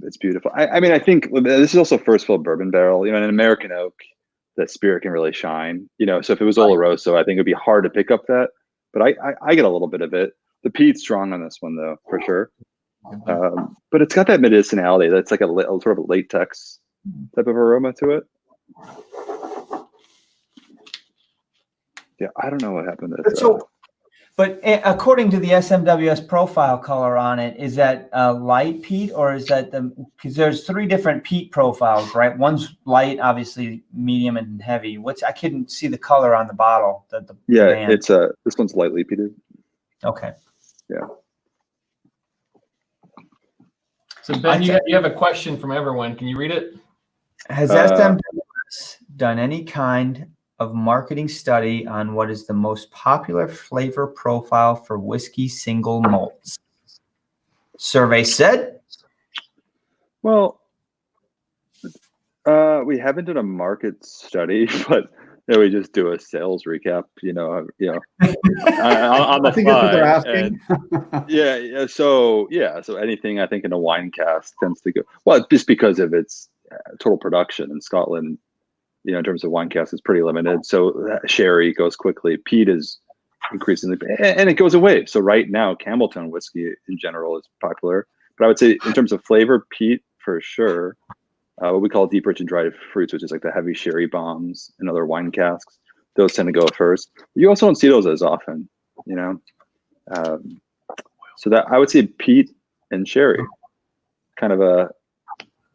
It's beautiful. I mean, I think this is also first fill bourbon barrel. You know, an American oak. the spirit can really shine. So if it was Oloroso, I think it'd be hard to pick up that. But I get a little bit of it. The peat's strong on this one though, for sure. But it's got that medicinality. That's like a sort of a latex type of aroma to it. Yeah, I don't know what happened to this.
But according to the SMWS profile color on it, is that light peat, or is that because there's 3 different peat profiles, right? One's light, obviously medium and heavy. I couldn't see the color on the bottle.
It's this one's lightly peated.
Okay.
Yeah.
So Ben, you have a question from everyone. Can you read it?
Has SMWS done any kind of marketing study on what is the most popular flavor profile for whiskey single malts? Survey said.
Well, we haven't done a market study, but we just do a sales recap. On the
I think that's what they're asking.
So anything I think in a wine cask tends to go well, just because of its total production in Scotland. In terms of wine casks, it's pretty limited. So sherry goes quickly. Peat is increasingly, and it goes away. So right now, Campbelltown whiskey in general is popular. But I would say in terms of flavor, peat for sure. What we call deep, rich, and dried fruits, which is like the heavy sherry bombs and other wine casks. Those tend to go first. You also don't see those as often, So that I would say peat and sherry, kind of a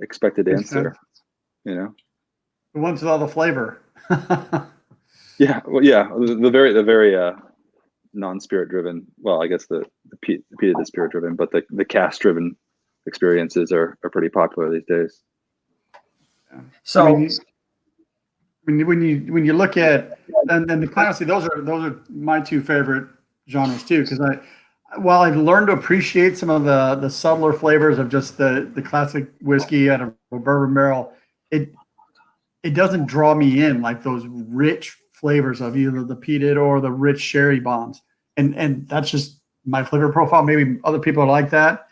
expected answer,
The ones with all the flavor.
Yeah. Well, yeah. The very non-spirit driven. Well, I guess the peat is spirit driven, but the cask driven experiences are pretty popular these days.
So,
when you look at and the honestly, those are my 2 favorite genres too, because while I've learned to appreciate some of the subtler flavors of just the classic whiskey out of a bourbon barrel, it doesn't draw me in like those rich flavors of either the peated or the rich sherry bombs. And that's just my flavor profile. Maybe other people are like that.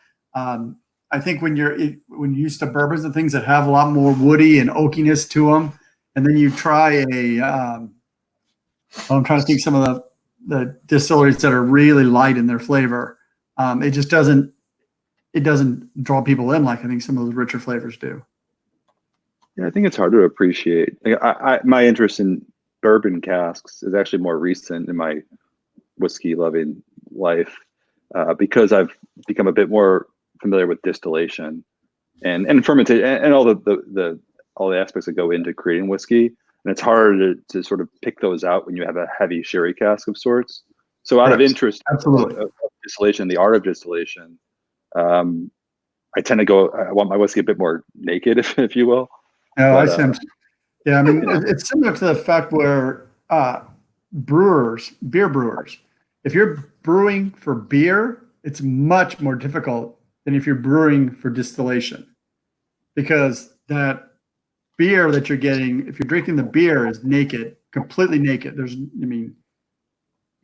I think when you're used to bourbons and things that have a lot more woody and oakiness to them, and then you try I'm trying to think some of the distilleries that are really light in their flavor. It just doesn't draw people in like I think some of those richer flavors do.
Yeah, I think it's hard to appreciate. My interest in bourbon casks is actually more recent in my whiskey loving life because I've become a bit more familiar with distillation and fermentation and all the aspects that go into creating whiskey. And it's harder to sort of pick those out when you have a heavy sherry cask of sorts. So out of interest of distillation, the art of distillation, I tend to I want my whiskey a bit more naked, if you will.
No, I see. Yeah, I mean, it's similar to the fact where beer brewers, if you're brewing for beer, it's much more difficult than if you're brewing for distillation, because that beer that you're getting, if you're drinking the beer, is naked, completely naked.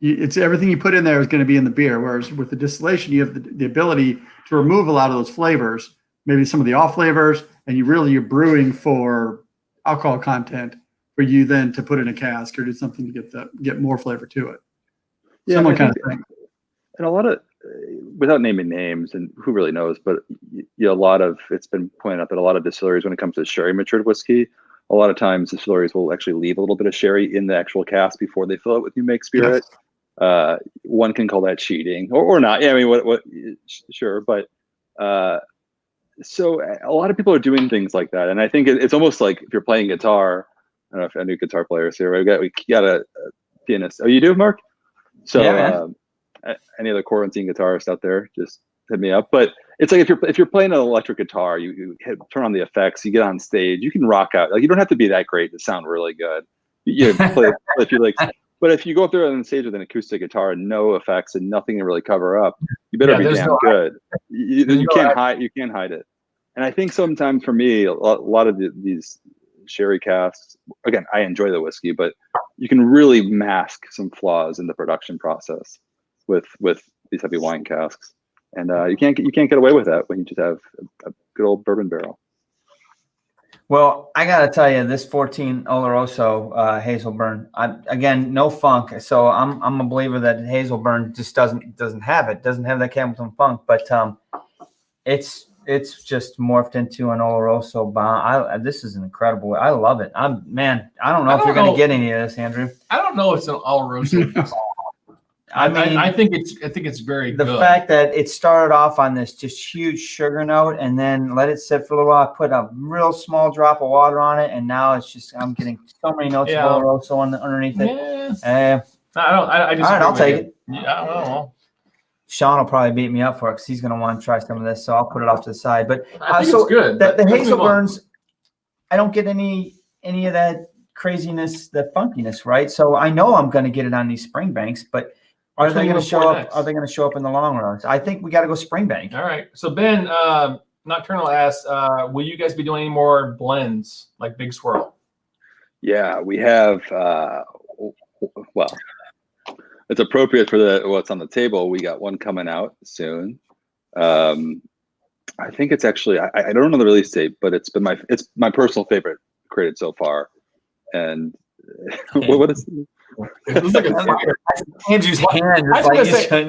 It's everything you put in there is going to be in the beer. Whereas with the distillation, you have the ability to remove a lot of those flavors, maybe some of the off flavors, and you're brewing for alcohol content for you then to put in a cask or do something to get more flavor to it.
Yeah,
similar kind of thing.
And a lot of, without naming names, and who really knows, but a lot of, it's been pointed out that a lot of distilleries, when it comes to sherry matured whiskey, a lot of times distilleries will actually leave a little bit of sherry in the actual cask before they fill it with new make spirit. Yes. One can call that cheating or not. Yeah, I mean, sure. But so a lot of people are doing things like that. And I think it's almost like if you're playing guitar, I don't know if any guitar players here, we got a pianist. Oh, you do, Mark? So any other quarantine guitarists out there, just hit me up. But it's like if you're playing an electric guitar, you turn on the effects, you get on stage, you can rock out. Like, you don't have to be that great to sound really good. You play if you like. But if you go up there on stage with an acoustic guitar and no effects and nothing to really cover up, you better be damn good. You can't hide it. And I think sometimes for me, a lot of these sherry casks, again, I enjoy the whiskey, but you can really mask some flaws in the production process with these heavy wine casks. And you can't get away with that when you just have a good old bourbon barrel.
Well, I gotta tell you, this 14 Oloroso Hazelburn. Again, no funk, so I'm a believer that Hazelburn just doesn't have it. Doesn't have that Campbellton funk, but it's just morphed into an Oloroso bomb. This is incredible. I love it. I don't know if you're gonna get any of this, Andrew.
I don't know if it's an Oloroso. I think it's very good.
The fact that it started off on this just huge sugar note and then let it sit for a little while, put a real small drop of water on it, and now it's just I'm getting so many notes of Oloroso underneath it.
I just all right,
I'll take it.
Yeah, I don't know.
Sean will probably beat me up for it because he's going to want to try some of this, so I'll put it off to the side. But
I think it's good.
The Hazelburns, I don't get any of that craziness, that funkiness, right? So I know I'm going to get it on these Springbanks, but are they going to show up? Are they going to show up in the long run? I think we got to go Springbank.
All right. So Ben, Nocturnal asks, will you guys be doing any more blends like Big Swirl?
Yeah, we have. Well, it's appropriate for what's on the table. We got one coming out soon. I think it's actually. I don't know the release date, but it's my personal favorite created so far. And what is?
It looks like a fire.
Andrew's hand.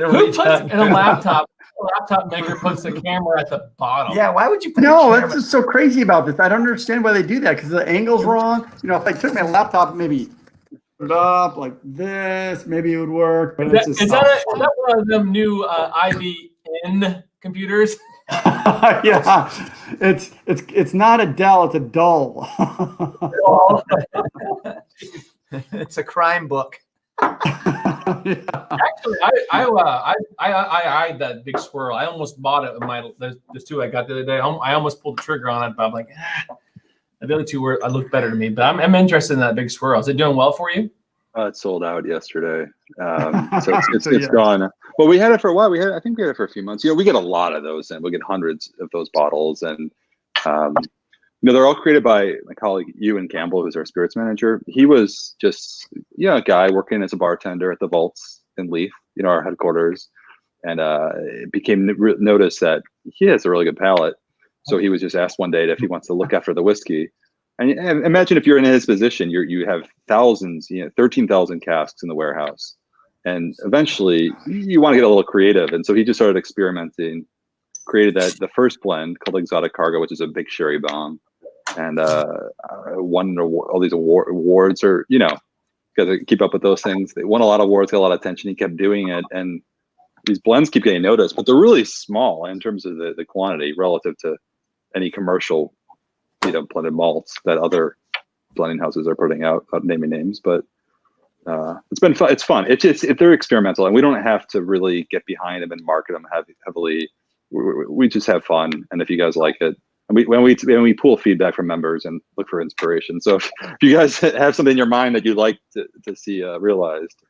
Who puts in a laptop? A laptop maker puts the camera at the bottom.
Yeah, why would you put
that's just so crazy about this. I don't understand why they do that because the angle's wrong. You know, if I took my laptop, maybe put it up like this, maybe it would work. But
is that one of them new IBM computers?
Yeah, it's not a Dell, it's a dull.
It's a crime book.
Actually, I eyed that Big Swirl. I almost bought it with there's two I got the other day. I almost pulled the trigger on it, but I'm like, the other two looked better to me. But I'm interested in that Big Swirl. Is it doing well for you?
It sold out yesterday, so it's gone. Well, we had it for a while. I think we had it for a few months. We get a lot of those, and we get hundreds of those bottles, and they're all created by my colleague Ewan Campbell, who's our spirits manager. He was just a guy working as a bartender at the Vaults in Leaf, our headquarters, and it became noticed that he has a really good palate. So he was just asked one day if he wants to look after the whiskey. And imagine if you're in his position, you have thousands, 13,000 casks in the warehouse, and eventually you want to get a little creative. And so he just started experimenting, created the first blend called Exotic Cargo, which is a big sherry bomb, and won all these awards, or got to keep up with those things. They won a lot of awards, got a lot of attention. He kept doing it, and these blends keep getting noticed, but they're really small in terms of the quantity relative to any commercial blended malts that other blending houses are putting out, without naming names. But it's been fun. It's fun. They're experimental, and we don't have to really get behind them and market them heavily. We just have fun, and if you guys like it, and when we pull feedback from members and look for inspiration. So if you guys have something in your mind that you'd like to see realized,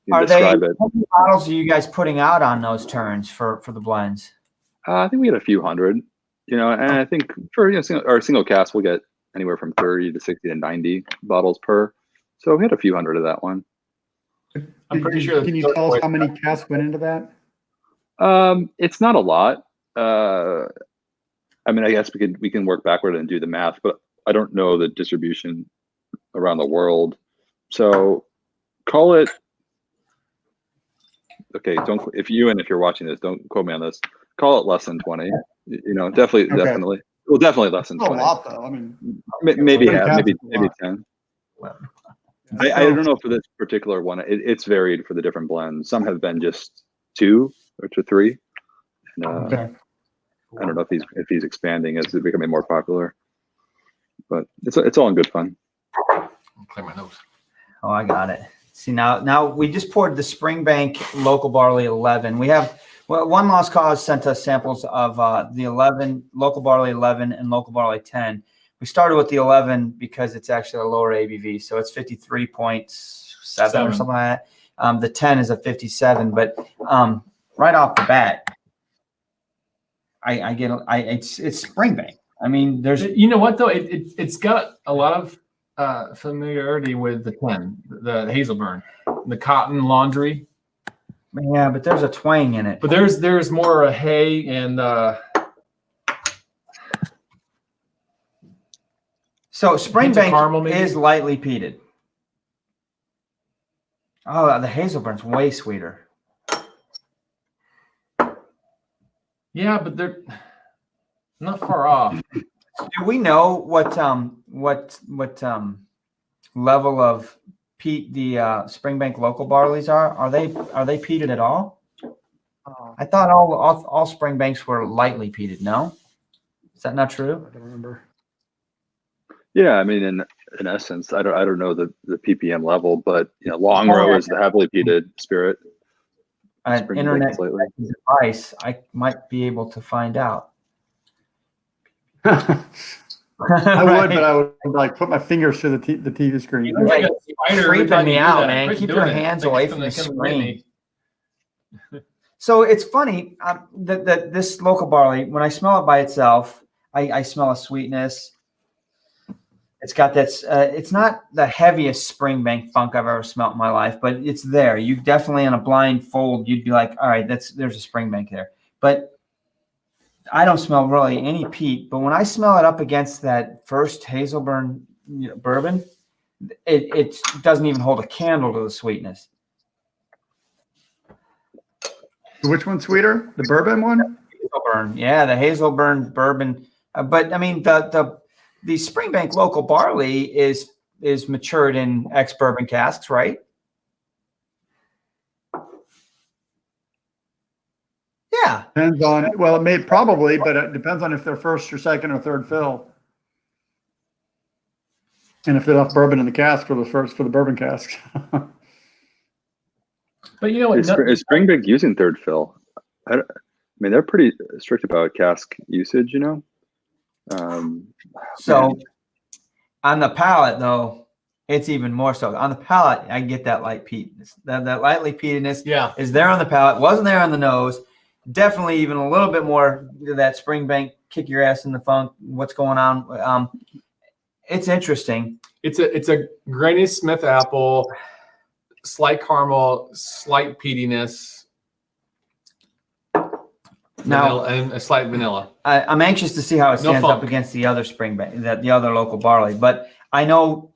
describe it.
How many bottles are you guys putting out on those turns for the blends?
I think we had a few hundred. And I think for our single cast, we'll get anywhere from 30 to 60 to 90 bottles per. So we had a few hundred of that one.
I'm pretty sure.
Can you tell us how many casks went into that?
It's not a lot. I guess we can work backward and do the math, but I don't know the distribution around the world. So call it. Okay, if you're watching this, don't quote me on this. Call it less than 20. Definitely. Well, definitely less than 20.
A lot, though. I mean,
maybe 10. I don't know for this particular one. It's varied for the different blends. Some have been just 2 or to 3. And, I don't know if he's expanding as it's becoming more popular, but it's all in good fun.
I'll clear my nose.
Oh, I got it. See, now we just poured the Springbank Local Barley 11. We have One Lost Cause sent us samples of the 11 Local Barley 11 and Local Barley 10. We started with the 11 because it's actually a lower ABV, so it's 53.7 or something like that. The 10 is a 57, but right off the bat, it's Springbank. I mean, there's
what though, it's got a lot of familiarity with the 10, the Hazelburn, the cotton laundry.
Yeah, but there's a twang in it.
But there's more hay and
So
Hints of
Springbank
caramel, maybe?
is lightly peated. Oh, the Hazelburn's way sweeter.
Yeah, but they're not far off.
Do we know what level of peat the Springbank local barleys are? Are they peated at all? I thought all Springbanks were lightly peated. No, is that not true?
I don't remember.
Yeah, I mean, in essence, I don't know the ppm level, but long row is the heavily peated spirit.
An internet device, I might be able to find out.
I
Right.
would, but I would like put my fingers through the TV screen.
You look like a spider every
Creeping
time
me
you do
out,
that.
man.
Quit
Keep
doing
your
it.
hands
Like,
away
it's
from the
gonna win
screen.
me.
So it's funny that this local barley, when I smell it by itself, I smell a sweetness. It's got that. It's not the heaviest Springbank funk I've ever smelt in my life, but it's there. You definitely, in a blind fold, you'd be like, all right, there's a Springbank there. But I don't smell really any peat. But when I smell it up against that first Hazelburn bourbon, it doesn't even hold a candle to the sweetness.
Which one's sweeter? The bourbon one?
Hazelburn, yeah, the Hazelburn bourbon. But I mean, the Springbank local barley is matured in ex-bourbon casks, right? Yeah.
Depends on, well, it may probably, but it depends on if they're first or second or third fill. And if they left bourbon in the cask for the bourbon casks.
But you know what?
Is Springbank using third fill? I mean, they're pretty strict about cask usage,
So on the palate, though, it's even more so. On the palate, I get that light peatiness. That lightly peatedness is there on the palate. Wasn't there on the nose. Definitely even a little bit more that Springbank kick your ass in the funk. What's going on? It's interesting.
It's a Granny Smith apple, slight caramel, slight peatiness,
Now,
and a slight vanilla.
I'm anxious to see how it stands up against the other Springbank, the other local barley. But I know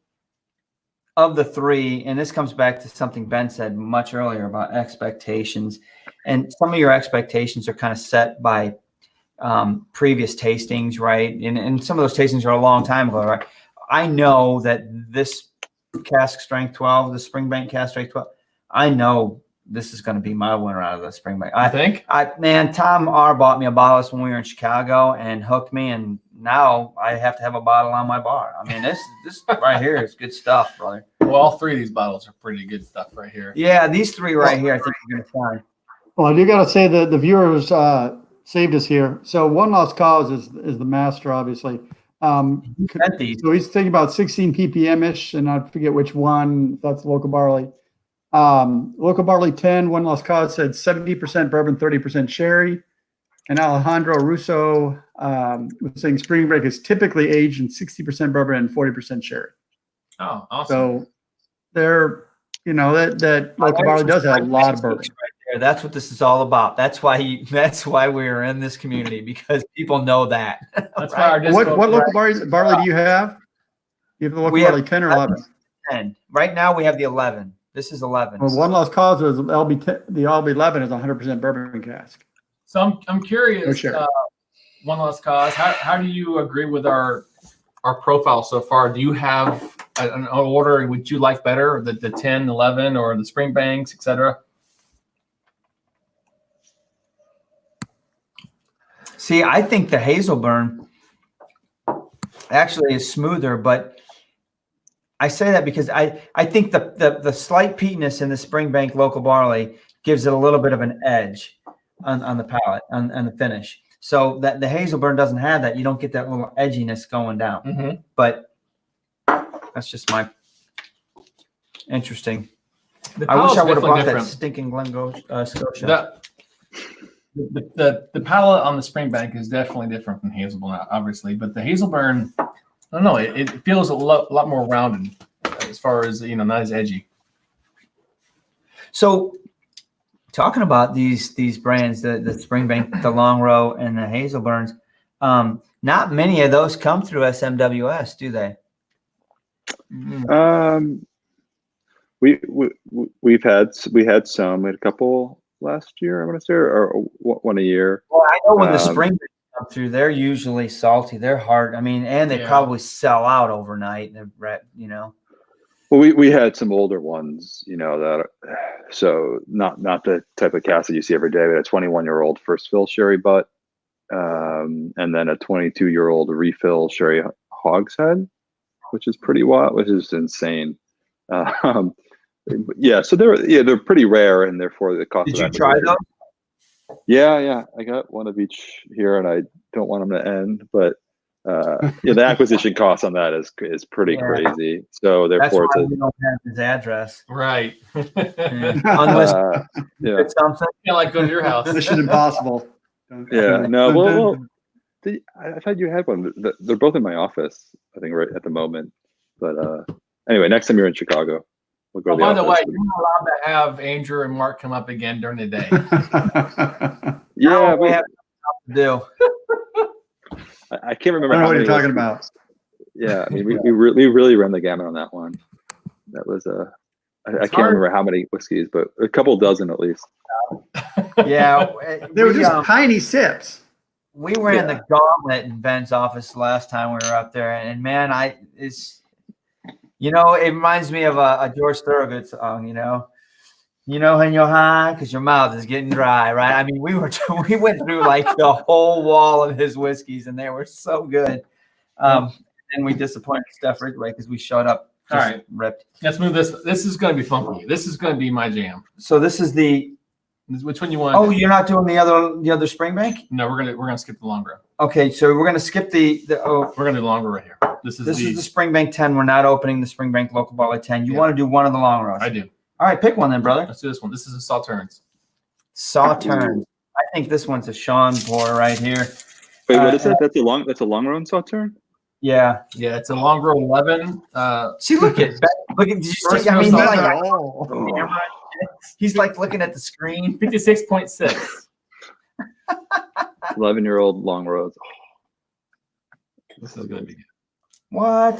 of the three, and this comes back to something Ben said much earlier about expectations. And some of your expectations are kind of set by previous tastings, right? And some of those tastings are a long time ago, right? I know that this cask strength 12, the Springbank cask strength 12, I know this is going to be my winner out of the Springbank. I think. Man, Tom R. bought me a bottle of this when we were in Chicago and hooked me, and now I have to have a bottle on my bar. I mean, this right here is good stuff, brother.
Well, all three of these bottles are pretty good stuff right here.
Yeah, these three right here, I think you're going to find.
Well, I do got to say that the viewers saved us here. So One Lost Cause is the master, obviously. So he's thinking about 16 ppm-ish, and I forget which one. That's local barley. Local barley 10, One Lost Cause said 70% bourbon, 30% sherry. And Alejandro Russo was saying Springbank is typically aged in 60% bourbon and 40% sherry.
Oh, awesome.
So they're, that local barley does have a lot of bourbon.
Right there. That's what this is all about. That's why we're in this community, because people know that.
That's
right?
why our
What local barley do you have? You have the local barley 10 or 11?
10. Right now we have the 11. This is 11.
Well, One Lost Cause is the LB11 is 100% bourbon cask.
So I'm curious.
No sherry.
One Lost Cause. How do you agree with our profile so far? Do you have an order would you like better, the 10, 11, or the Springbanks, etc.?
See, I think the Hazelburn actually is smoother, but I say that because I think the slight peatiness in the Springbank local barley gives it a little bit of an edge on the palate, on the finish. So that the Hazelburn doesn't have that. You don't get that little edginess going down.
Mm-hmm.
But that's just my interesting.
I
wish I would have brought that stinking Scotia.
The palate on the Springbank is definitely different from Hazelburn, obviously, but the Hazelburn, I don't know, it feels a lot more rounded as far as, not as edgy.
So talking about these brands, the Springbank, the Long Row, and the Hazelburns, not many of those come through SMWS, do they?
We had some. We had a couple last year, I want to say, or one a year.
Well, I know when the spring come through, they're usually salty. They're hard. I mean, and they probably sell out overnight. You know.
Well, we had some older ones, you know, that so not the type of cask that you see every day. We had a 21-year-old first fill sherry butt, and then a 22-year-old refill sherry hogshead, which is pretty wild, which is insane. Yeah, so they're pretty rare, and therefore the cost.
Did you try those?
Yeah, I got one of each here, and I don't want them to end, but the acquisition cost on that is pretty crazy. So therefore,
that's why we don't have his address,
right?
Unless it's something.
Like go to your house.
Mission Impossible.
Yeah, no. Well, I thought you had one. They're both in my office, I think, right at the moment. But anyway, next time you're in Chicago, we'll go.
By the way, you're not allowed to have Andrew and Mark come up again during the day.
Yeah,
we have to do.
I can't remember.
I don't know what you're talking about.
Yeah, I mean, we really ran the gamut on that one. That was I can't remember how many whiskeys, but a couple dozen at least.
Yeah,
they were just tiny sips.
We ran the gauntlet in Ben's office last time we were up there, and man, it reminds me of a George Thorogood song, when you're high because your mouth is getting dry, right? I mean, we went through like the whole wall of his whiskeys, and they were so good. And we disappointed Steph Ridgway because we showed up ripped.
Let's move this. This is going to be funky. This is going to be my jam.
So this is
which one you want?
Oh, you're not doing the other Springbank?
No, we're gonna skip the long row.
Okay, so we're gonna skip the
we're gonna do the long row right here. This is the
Springbank 10. We're not opening the Springbank Local Barley 10. You want to do one of the long rows?
I do.
All right, pick one then, brother.
Let's do this one. This is a Sauternes.
Sauternes. I think this one's a Sean pour right here.
Wait, what is it? That's a long row Sauterne?
Yeah.
Yeah, it's a long row 11.
See, look at did you see? I mean, he's like looking at the screen.
56.6.
11-year-old long rows.
This is gonna be good.
What?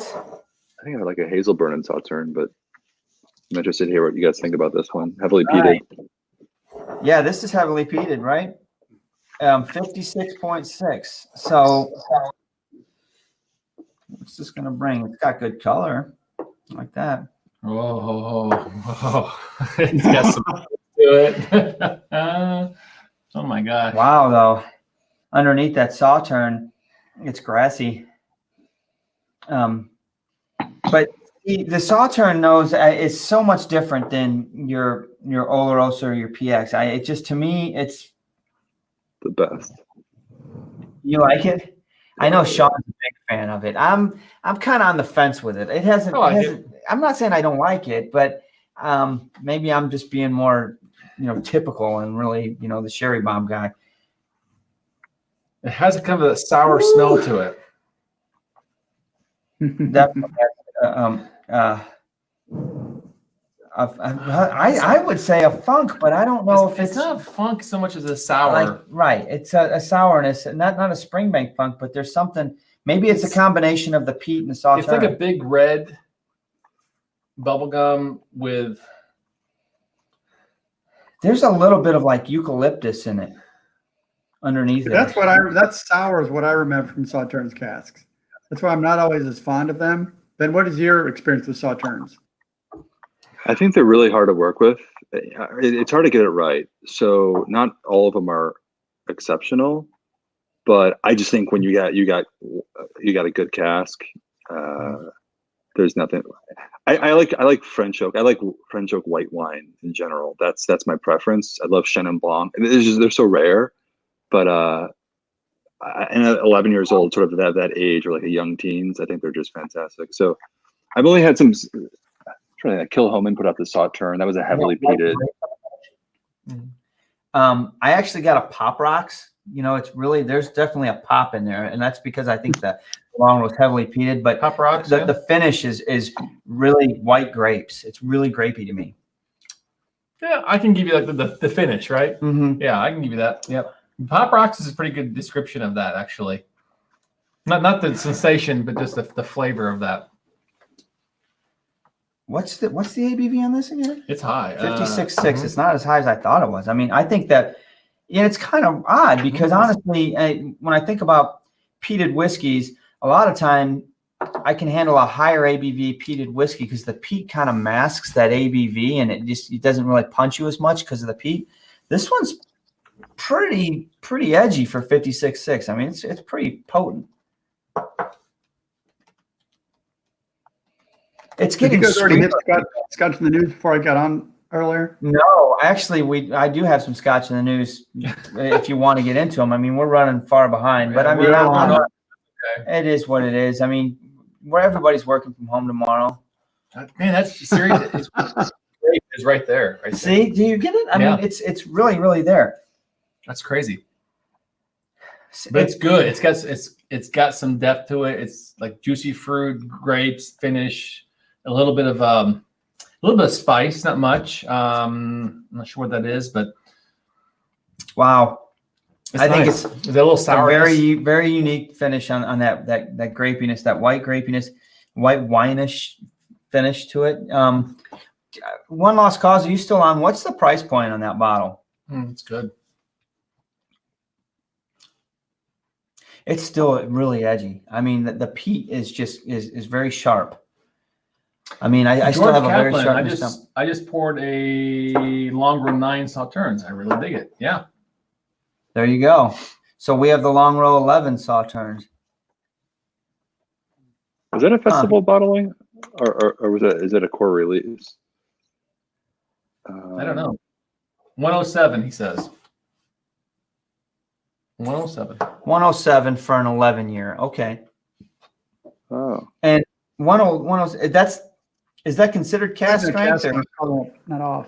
I think I like a Hazelburn and Sauterne, but I'm interested to hear what you guys think about this one. Heavily peated.
Yeah, this is heavily peated, right? 56.6. So what's this gonna bring? It's got good color, like that.
Oh. It's got some to it. Oh my God.
Wow, though. Underneath that Sauterne, it's grassy. But the Sauterne nose is so much different than your Oloroso or your PX. To me, it's
the best.
You like it? I know Sean's a big fan of it. I'm kind of on the fence with it. It hasn't. I'm not saying I don't like it, but maybe I'm just being more, typical and really, the sherry bomb guy.
It has a kind of a sour smell to it.
Definitely. I would say a funk, but I don't know if
it's not a funk so much as a sour.
Right. It's a sourness, not a Springbank funk, but there's something. Maybe it's a combination of the peat and the Sauterne.
It's like a big red bubblegum with.
There's a little bit of like eucalyptus in it underneath it.
That's sour is what I remember from Sauternes casks. That's why I'm not always as fond of them. Ben, what is your experience with Sauternes?
I think they're really hard to work with. It's hard to get it right. So not all of them are exceptional, but I just think when you got a good cask, there's nothing. I like French oak. I like French oak white wine in general. That's my preference. I love Chenin Blanc. They're so rare, but and at 11 years old, sort of that age, or like a young teens, I think they're just fantastic. So I've only had some. Kilhoman put out the Sauterne. That was a heavily peated.
I actually got a Pop Rocks. It's really, there's definitely a pop in there, and that's because I think the long was heavily peated. But
Pop Rocks,
the finish is really white grapes. It's really grapey to me.
Yeah, I can give you like the finish, right?
Mm-hmm.
Yeah, I can give you that.
Yep.
Pop Rocks is a pretty good description of that, actually. Not the sensation, but just the flavor of that.
What's the ABV on this again?
It's high.
56.6. It's not as high as I thought it was. I mean, I think that, yeah, it's kind of odd because honestly, when I think about peated whiskeys, a lot of time I can handle a higher ABV peated whiskey because the peat kind of masks that ABV and it doesn't really punch you as much because of the peat. This one's pretty edgy for 56.6. I mean, it's pretty potent. It's getting.
Did you guys already hit Scotch in the news before I got on earlier?
No, actually, I do have some Scotch in the news if you want to get into them. I mean, we're running far behind, but I mean, it is what it is. I mean, where everybody's working from home tomorrow.
Man, that's serious. It's right there. Right
See, do you get it? I mean, it's really there.
That's crazy. But it's good. It's got some depth to it. It's like juicy fruit, grapes, finish, a little bit of spice, not much. I'm not sure what that is, but
wow. I think
it's
a
little sour.
Very unique finish on that grapiness, that white grapiness, white wineish finish to it. One Lost Cause, are you still on? What's the price point on that bottle?
It's good.
It's still really edgy. I mean, the peat is just is very sharp. I mean, I still have a very sharp.
I just poured a Longrow 9 Sauternes. I really dig it. Yeah.
There you go. So we have the Longrow 11 Sauternes.
Was that a festival bottling, or is it a core release?
I don't know. 107, he says. 107.
107 for an 11-year. Okay.
Oh.
And 10, is that considered cask strength?
Not off.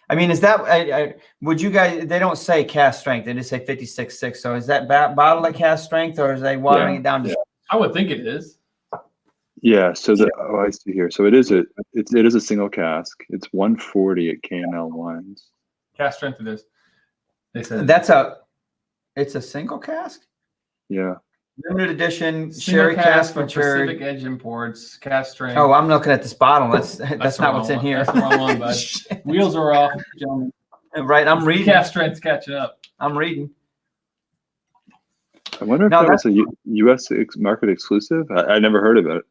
I mean, is that would you guys? They don't say cask strength; they just say 56.6. So is that bottle at cask strength, or is they watering it down?
I would think it is.
Yeah. So I see here. So it is a single cask. It's 140 at K&L Wines.
Cask strength it is. They said
it's a single cask.
Yeah.
Limited edition
single
sherry cask matured.
Pacific Edge Imports, cask strength.
Oh, I'm looking at this bottle. That's not what's in here.
That's the wrong one, bud. Wheels are off, gentlemen.
Right, I'm reading.
Cask strength's catching up.
I'm reading.
I wonder if that was a U.S. market exclusive. I never heard of it.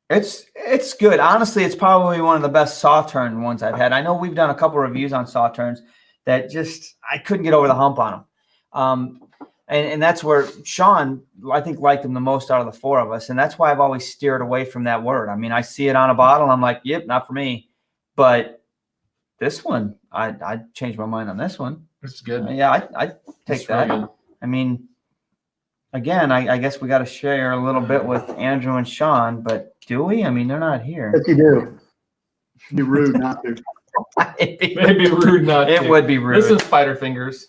It's good. Honestly, it's probably one of the best Sauternes ones I've had. I know we've done a couple reviews on Sauternes that just I couldn't get over the hump on them. And that's where Sean, I think, liked them the most out of the four of us. And that's why I've always steered away from that word. I mean, I see it on a bottle. I'm like, yep, not for me. But this one, I'd change my mind on this one.
This is good.
Yeah, I'd take that. Really, I mean, again, I guess we got to share a little bit with Andrew and Sean. But do we? I mean, they're not here.
Yes, you do. It'd be rude not to.
It'd be rude not to.
It would be rude.
This is Spider Fingers.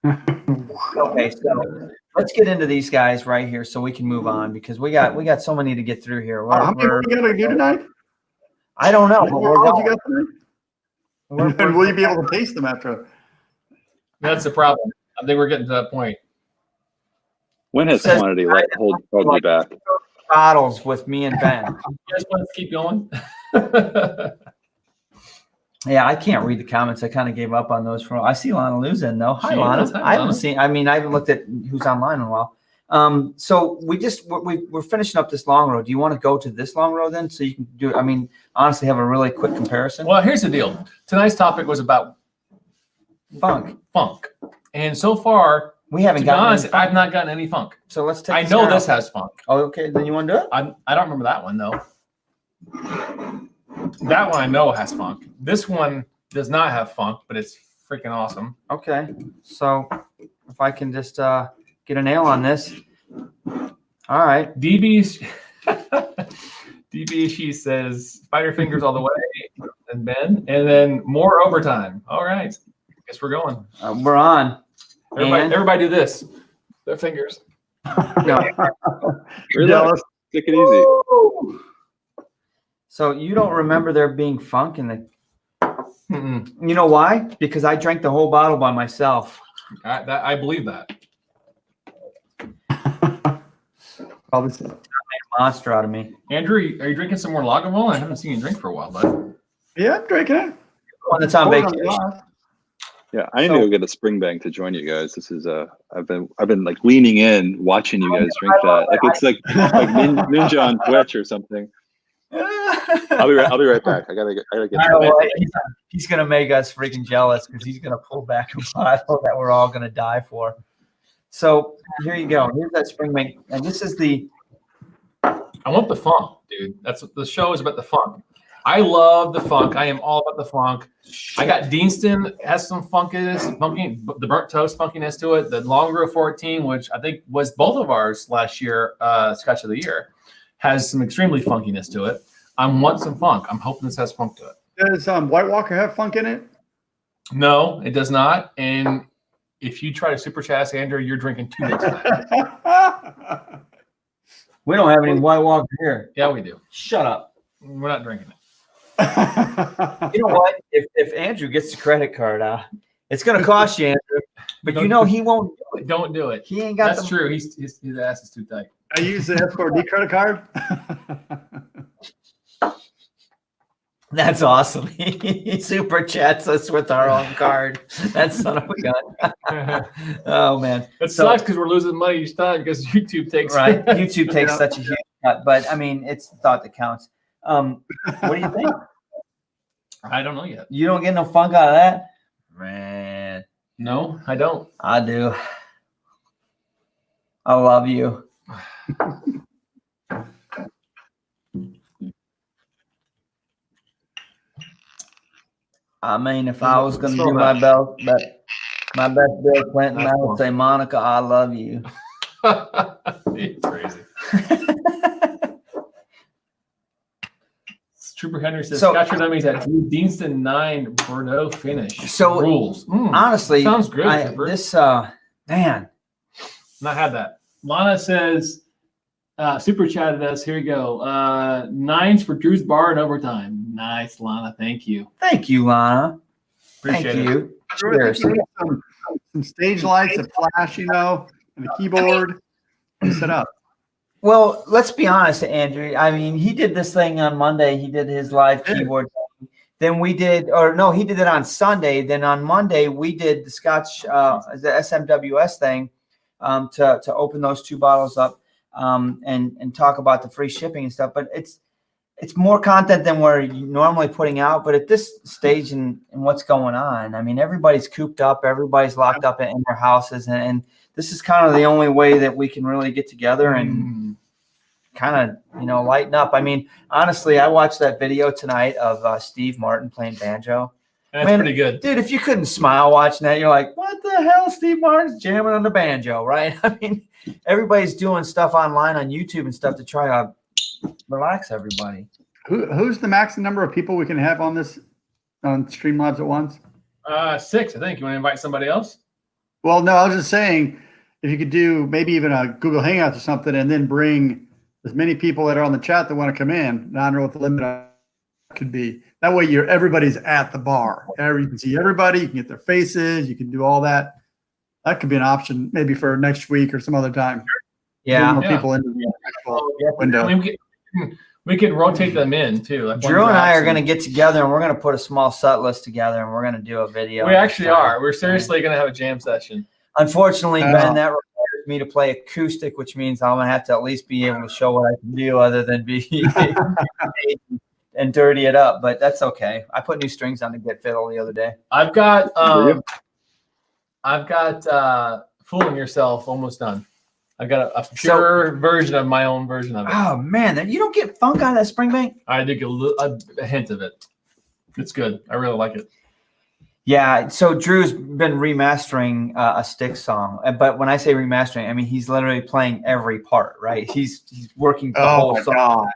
Okay, so let's get into these guys right here so we can move on because we got so many to get through here.
How many are we going to do tonight?
I don't know.
And will you be able to taste them after?
That's the problem. I think we're getting to that point.
When has quantity hold you back?
Bottles with me and Ben.
You guys want to keep going?
Yeah, I can't read the comments. I kind of gave up on those. I see Lana Lou's in though. Hi, Lana. I haven't seen. I mean, I haven't looked at who's online in a while. So we're finishing up this long road. Do you want to go to this long road then, so you can do? I mean, honestly, have a really quick comparison.
Well, here's the deal. Tonight's topic was about
funk,
and so far
we haven't
gotten. To be honest, I've not gotten any funk.
So let's take.
I know this has funk.
Oh, okay. Then you want to do it?
I don't remember that one though. That one I know has funk. This one does not have funk, but it's freaking awesome.
Okay, so if I can just get a nail on this. All right.
DB, she says, Spider Fingers all the way, and Ben, and then more overtime. All right. Guess we're going.
We're on.
Everybody do this. Their fingers.
No.
Relax. Take it easy.
So you don't remember there being funk in the... You know why? Because I drank the whole bottle by myself.
I believe that.
Probably so.
monster out of me.
Andrew, are you drinking some more Lagavulin? I haven't seen you drink for a while, bud.
Yeah, I'm drinking it.
One that's on vacation.
Yeah, I need to go get a Springbank to join you guys. This is I've been like leaning in, watching you guys drink that. Like it's like Ninja on Twitch or something. I'll be right back. I gotta get.
He's gonna make us freaking jealous because he's gonna pull back a bottle that we're all gonna die for. So here you go. Here's that Springbank, and this is the.
I want the funk, dude. That's what the show is about. The funk. I love the funk. I am all about the funk. I got Deanston has some funkiness, the burnt toast funkiness to it. The Longrow 14, which I think was both of ours last year, Scotch of the Year, has some extremely funkiness to it. I want some funk. I'm hoping this has funk to it.
Does White Walker have funk in it?
No, it does not. And if you try to super chat Andrew, you're drinking 2 bits of that.
We don't have any White Walker here.
Yeah, we do.
Shut up.
We're not drinking it.
You know what? If Andrew gets the credit card out, it's going to cost you, Andrew. But you know he won't do it.
Don't do it.
He ain't got.
That's true. His ass is too tight.
I use the F4D credit card.
That's awesome. He super chats us with our own card. That son of a gun. Oh man,
It sucks because we're losing money each time because YouTube takes
right. YouTube takes such a huge cut, but I mean, it's the thought that counts. What do you think?
I don't know yet.
You don't get no funk out of that, man.
No, I don't.
I do. I love you. I mean, if I was going to do my best Bill Clinton, I would say, Monica, I love you.
You're crazy. Trooper Henry says, Scotch your dummies at Drew Deanston 9 Bordeaux finish.
So
rules.
Honestly,
sounds good.
Man.
Not had that. Lana says, super chatted us. Here we go. 9s for Drew's bar in overtime. Nice, Lana. Thank you.
Thank you, Lana.
Appreciate
Thank
it.
you.
Cheers. Some stage lights, a flash, and a keyboard. Set up.
Well, let's be honest, Andrew. I mean, he did this thing on Monday. He did his live keyboard thing. Then we did, or no, he did it on Sunday. Then on Monday, we did the Scotch, the SMWS thing to open those 2 bottles up and talk about the free shipping and stuff. But it's more content than we're normally putting out. But at this stage in what's going on, I mean, everybody's cooped up. Everybody's locked up in their houses. And this is kind of the only way that we can really get together and kind of, lighten up. I mean, honestly, I watched that video tonight of Steve Martin playing banjo.
That's pretty good.
Dude, if you couldn't smile watching that, you're like, what the hell? Steve Martin's jamming on the banjo, right? I mean, everybody's doing stuff online on YouTube and stuff to try to relax everybody.
Who's the maximum number of people we can have on Streamlabs at once?
6, I think. You want to invite somebody else?
Well, no, I was just saying if you could do maybe even a Google Hangouts or something and then bring as many people that are on the chat that want to come in. I don't know what the limit could be. That way everybody's at the bar. You can see everybody. You can get their faces. You can do all that. That could be an option maybe for next week or some other time.
Yeah.
More people into the actual window.
I mean, we can rotate them in too. Like
Drew and I are going to get together and we're going to put a small set list together and we're going to do a video.
We actually are. We're seriously going to have a jam session.
Unfortunately, Ben, that requires me to play acoustic, which means I'm going to have to at least be able to show what I can do other than be and dirty it up. But that's okay. I put new strings on the Get Fiddle the other day.
I've got Fooling Yourself almost done. I've got a pure version of my own version of it.
Oh, man. You don't get funk out of that Springbank?
I did get a hint of it. It's good. I really like it.
Yeah, so Drew's been remastering a Styx song, but when I say remastering, I mean he's literally playing every part, right? He's working the whole song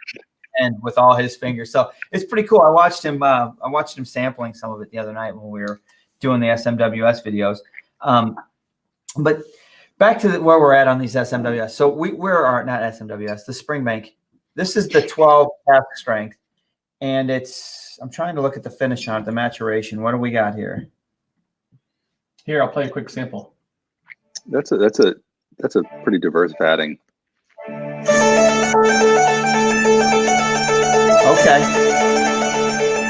and with all his fingers. So it's pretty cool. I watched him sampling some of it the other night when we were doing the SMWS videos. But back to where we're at on these SMWS. So we're not SMWS, the Springbank. This is the 12 cask strength, and I'm trying to look at the finish on it, the maturation. What do we got here?
Here, I'll play a quick sample.
That's a pretty diverse vatting.
Okay.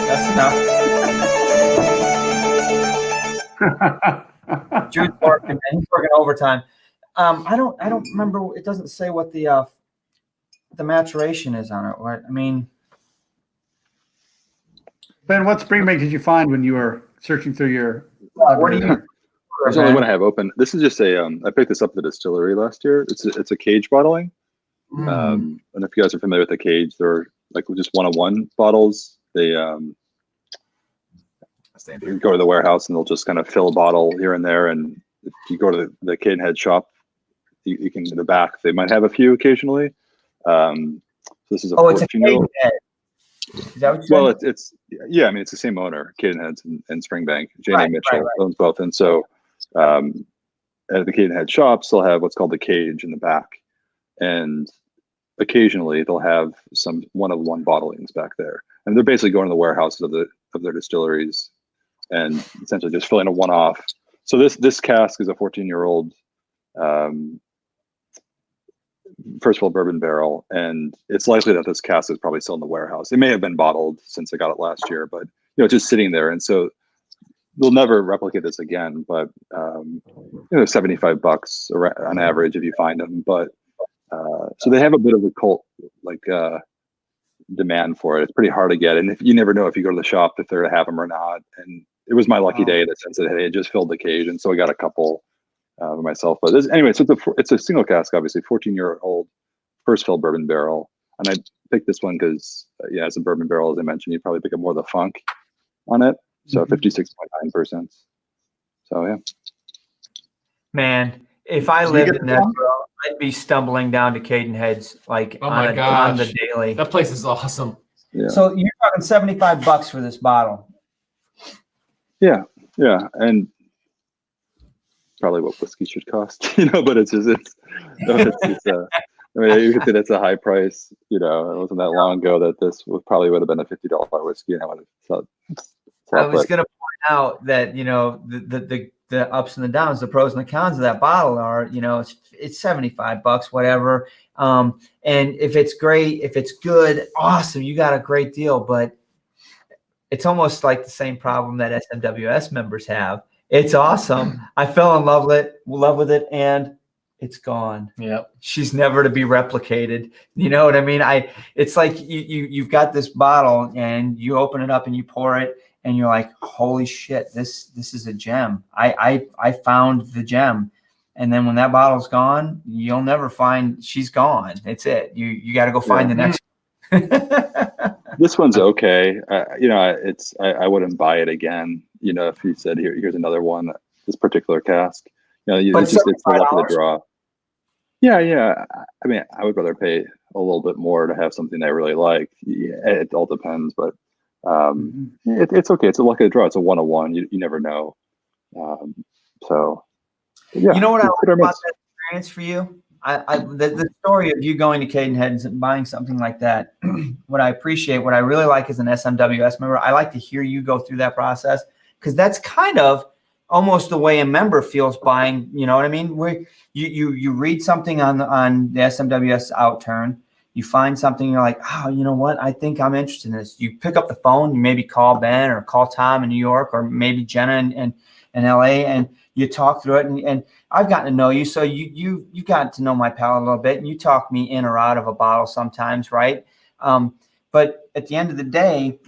That's enough. Drew's working, man. He's working overtime. I don't remember. It doesn't say what the maturation is on it. Right? I mean,
Ben, what spring bank did you find when you were searching through your?
what do you?
There's only one I have open. This is just a. I picked this up at the distillery last year. It's a cage bottling. And if you guys are familiar with the cage, they're like just 101 bottles. They you go to the warehouse and they'll just kind of fill a bottle here and there. And if you go to the Cadenhead shop, you can in the back. They might have a few occasionally. So this is a 14-year-old.
Is that what you said?
Well, it's yeah. I mean, it's the same owner, Cadenhead and Springbank. Jane Mitchell owns both, and so at the Cadenhead shops, they'll have what's called the cage in the back, and occasionally they'll have some 101 bottlings back there, and they're basically going to the warehouses of their distilleries, and essentially just filling a one-off. So this cask is a 14-year-old. First fill bourbon barrel, and it's likely that this cask is probably still in the warehouse. It may have been bottled since I got it last year, but just sitting there, and so they'll never replicate this again. But $75 on average if you find them. But so they have a bit of a cult demand for it. It's pretty hard to get, and if you never know if you go to the shop if they're to have them or not. And it was my lucky day in the sense that they had just filled the cage, and so I got a couple. Myself, but anyway, so it's a single cask, obviously, 14-year-old first fill bourbon barrel, and I picked this one because as a bourbon barrel, as I mentioned, you probably pick up more of the funk on it. So 56.9%. So yeah,
man, if I lived in that, I'd be stumbling down to Cadenhead's on the daily.
That place is awesome.
Yeah.
So you're talking $75 for this bottle.
Yeah, and probably what whiskey should cost, but it's just I mean, you could say that's a high price. It wasn't that long ago that this probably would have been a $50 whiskey, and I would have
I was going to point out that the ups and the downs, the pros and the cons of that bottle are it's $75, whatever. And if it's great, if it's good, awesome, you got a great deal. But it's almost like the same problem that SMWS members have. It's awesome. I fell in love with it, and it's gone.
Yep.
She's never to be replicated. You know what I mean? It's like you've got this bottle, and you open it up and you pour it, and you're like, holy shit, this is a gem. I found the gem. And then when that bottle's gone, you'll never find. She's gone. It's it. You got to go find the next one.
This one's okay. I wouldn't buy it again. If you said here's another one, this particular cask, it's the luck of the draw. Yeah. I mean, I would rather pay a little bit more to have something I really like. Yeah, it all depends, but it's okay. It's a luck of the draw. It's a 101. You never know. So yeah.
You know what I like about that experience for you? The story of you going to Cadenhead and buying something like that, what I appreciate, what I really like as an SMWS member, I like to hear you go through that process, because that's kind of almost the way a member feels buying, you know what I mean? Where you read something on the SMWS outturn, you find something, you're like, oh, you know what? I think I'm interested in this. You pick up the phone, you maybe call Ben or call Tom in New York, or maybe Jenna in LA, and you talk through it, and I've gotten to know you, so you got to know my palate a little bit, and you talk me in or out of a bottle sometimes, right? But at the end of the day,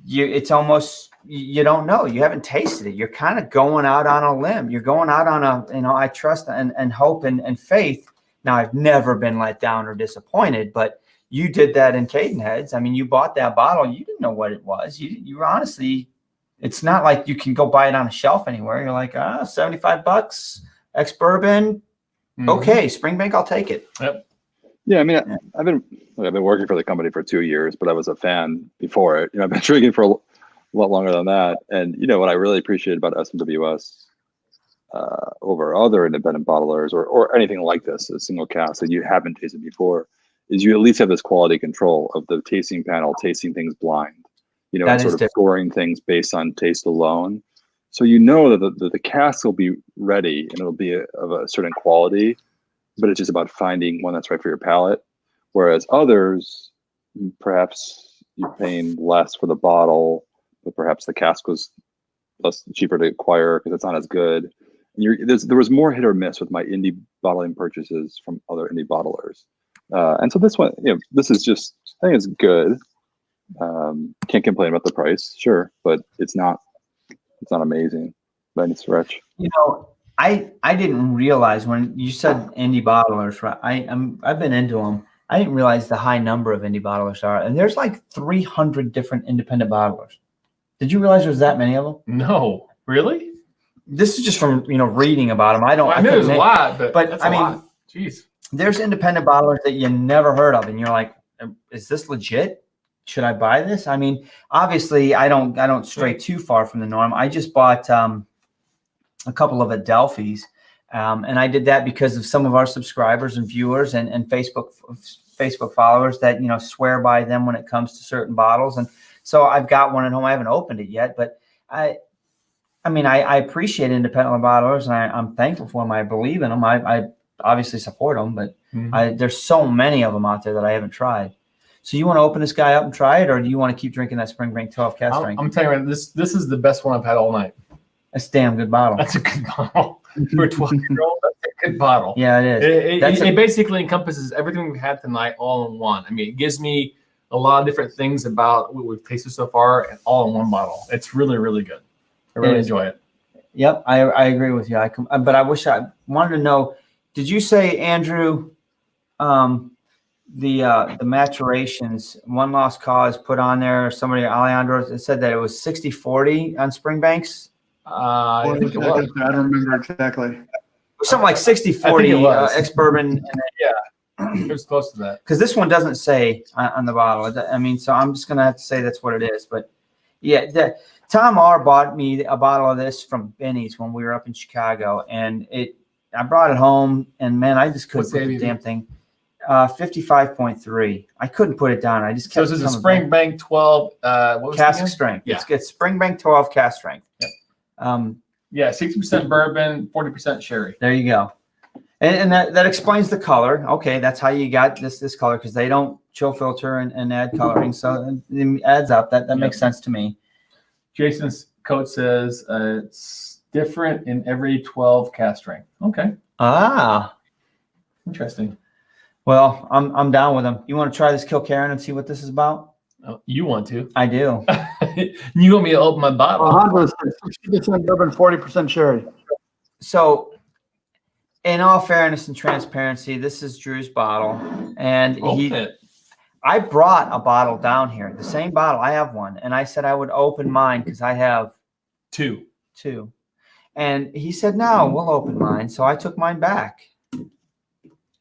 it's almost, you don't know. You haven't tasted it. You're kind of going out on a limb. You're going out on I trust and hope and faith. Now, I've never been let down or disappointed, but you did that in Cadenhead's. I mean, you bought that bottle. You didn't know what it was. You were honestly, it's not like you can go buy it on a shelf anywhere. You're like, $75, ex-bourbon. Okay, Springbank, I'll take it.
Yep.
Yeah, I mean, I've been working for the company for 2 years, but I was a fan before it. I've been drinking for a lot longer than that. And what I really appreciate about SMWS over other independent bottlers or anything like this, a single cask that you haven't tasted before, is you at least have this quality control of the tasting panel, tasting things blind. And sort of scoring things based on taste alone. So that the cask will be ready and it'll be of a certain quality but it's just about finding one that's right for your palate. Whereas others, perhaps you're paying less for the bottle, but perhaps the cask was cheaper to acquire because it's not as good. And there was more hit or miss with my indie bottling purchases from other indie bottlers. And so this one, this is just, I think it's good. Can't complain about the price, sure, but it's not amazing by any stretch.
I didn't realize when you said indie bottlers, right? I've been into them. I didn't realize the high number of indie bottlers are, and there's like 300 different independent bottlers. Did you realize there's that many of them?
No, really?
This is just from reading about them. I
knew there's a lot, but that's
I mean,
lot. Jeez.
There's independent bottlers that you never heard of, and you're like, is this legit? Should I buy this? I mean, obviously, I don't stray too far from the norm. I just bought a couple of Adelphis, and I did that because of some of our subscribers and viewers and Facebook followers that swear by them when it comes to certain bottles. And so I've got one at home. I haven't opened it yet, but I appreciate independent bottlers, and I'm thankful for them. I believe in them. I obviously support them, but there's so many of them out there that I haven't tried. So you want to open this guy up and try it, or do you want to keep drinking that Springbank 12 cask strength?
I'm telling you, this is the best one I've had all night.
That's a damn good bottle.
That's a good bottle. For a 12-year-old, that's a good bottle.
Yeah, it is.
It basically encompasses everything we've had tonight all in one. I mean, it gives me a lot of different things about what we've tasted so far and all in one bottle. It's really, really good. I really enjoy it.
Yep, I agree with you. But I wish I wanted to know, did you say, Andrew, the maturations, One Lost Cause put on there, somebody, Alejandro, said that it was 60-40 on Springbanks?
I think it was.
I don't remember exactly.
Something like 60-40 ex-bourbon.
Yeah, it was close to that.
Because this one doesn't say on the bottle. I mean, so I'm just going to have to say that's what it is. But, yeah, Tom R. bought me a bottle of this from Benny's when we were up in Chicago. And I brought it home, and, man, I just couldn't put the damn thing. 55.3. I couldn't put it down. I just kept.
So this is a Springbank 12. What was
cask strength.
Yeah.
It's Springbank 12 cask strength.
Yep. Yeah, 60% bourbon, 40% sherry.
There you go. And that explains the color. Okay, that's how you got this color, because they don't chill filter and add coloring, so it adds up. That makes sense to me.
Jason's coat says it's different in every 12 cask strength. Okay.
Ah,
interesting.
Well, I'm down with them. You want to try this Kilkerran and see what this is about?
Oh, you want to?
I do.
You want me to open my bottle?
60% bourbon, 40% sherry.
So, in all fairness and transparency, this is Drew's bottle, and I brought a bottle down here, the same bottle. I have one, and I said I would open mine because I have
two,
and he said no, we'll open mine. So I took mine back.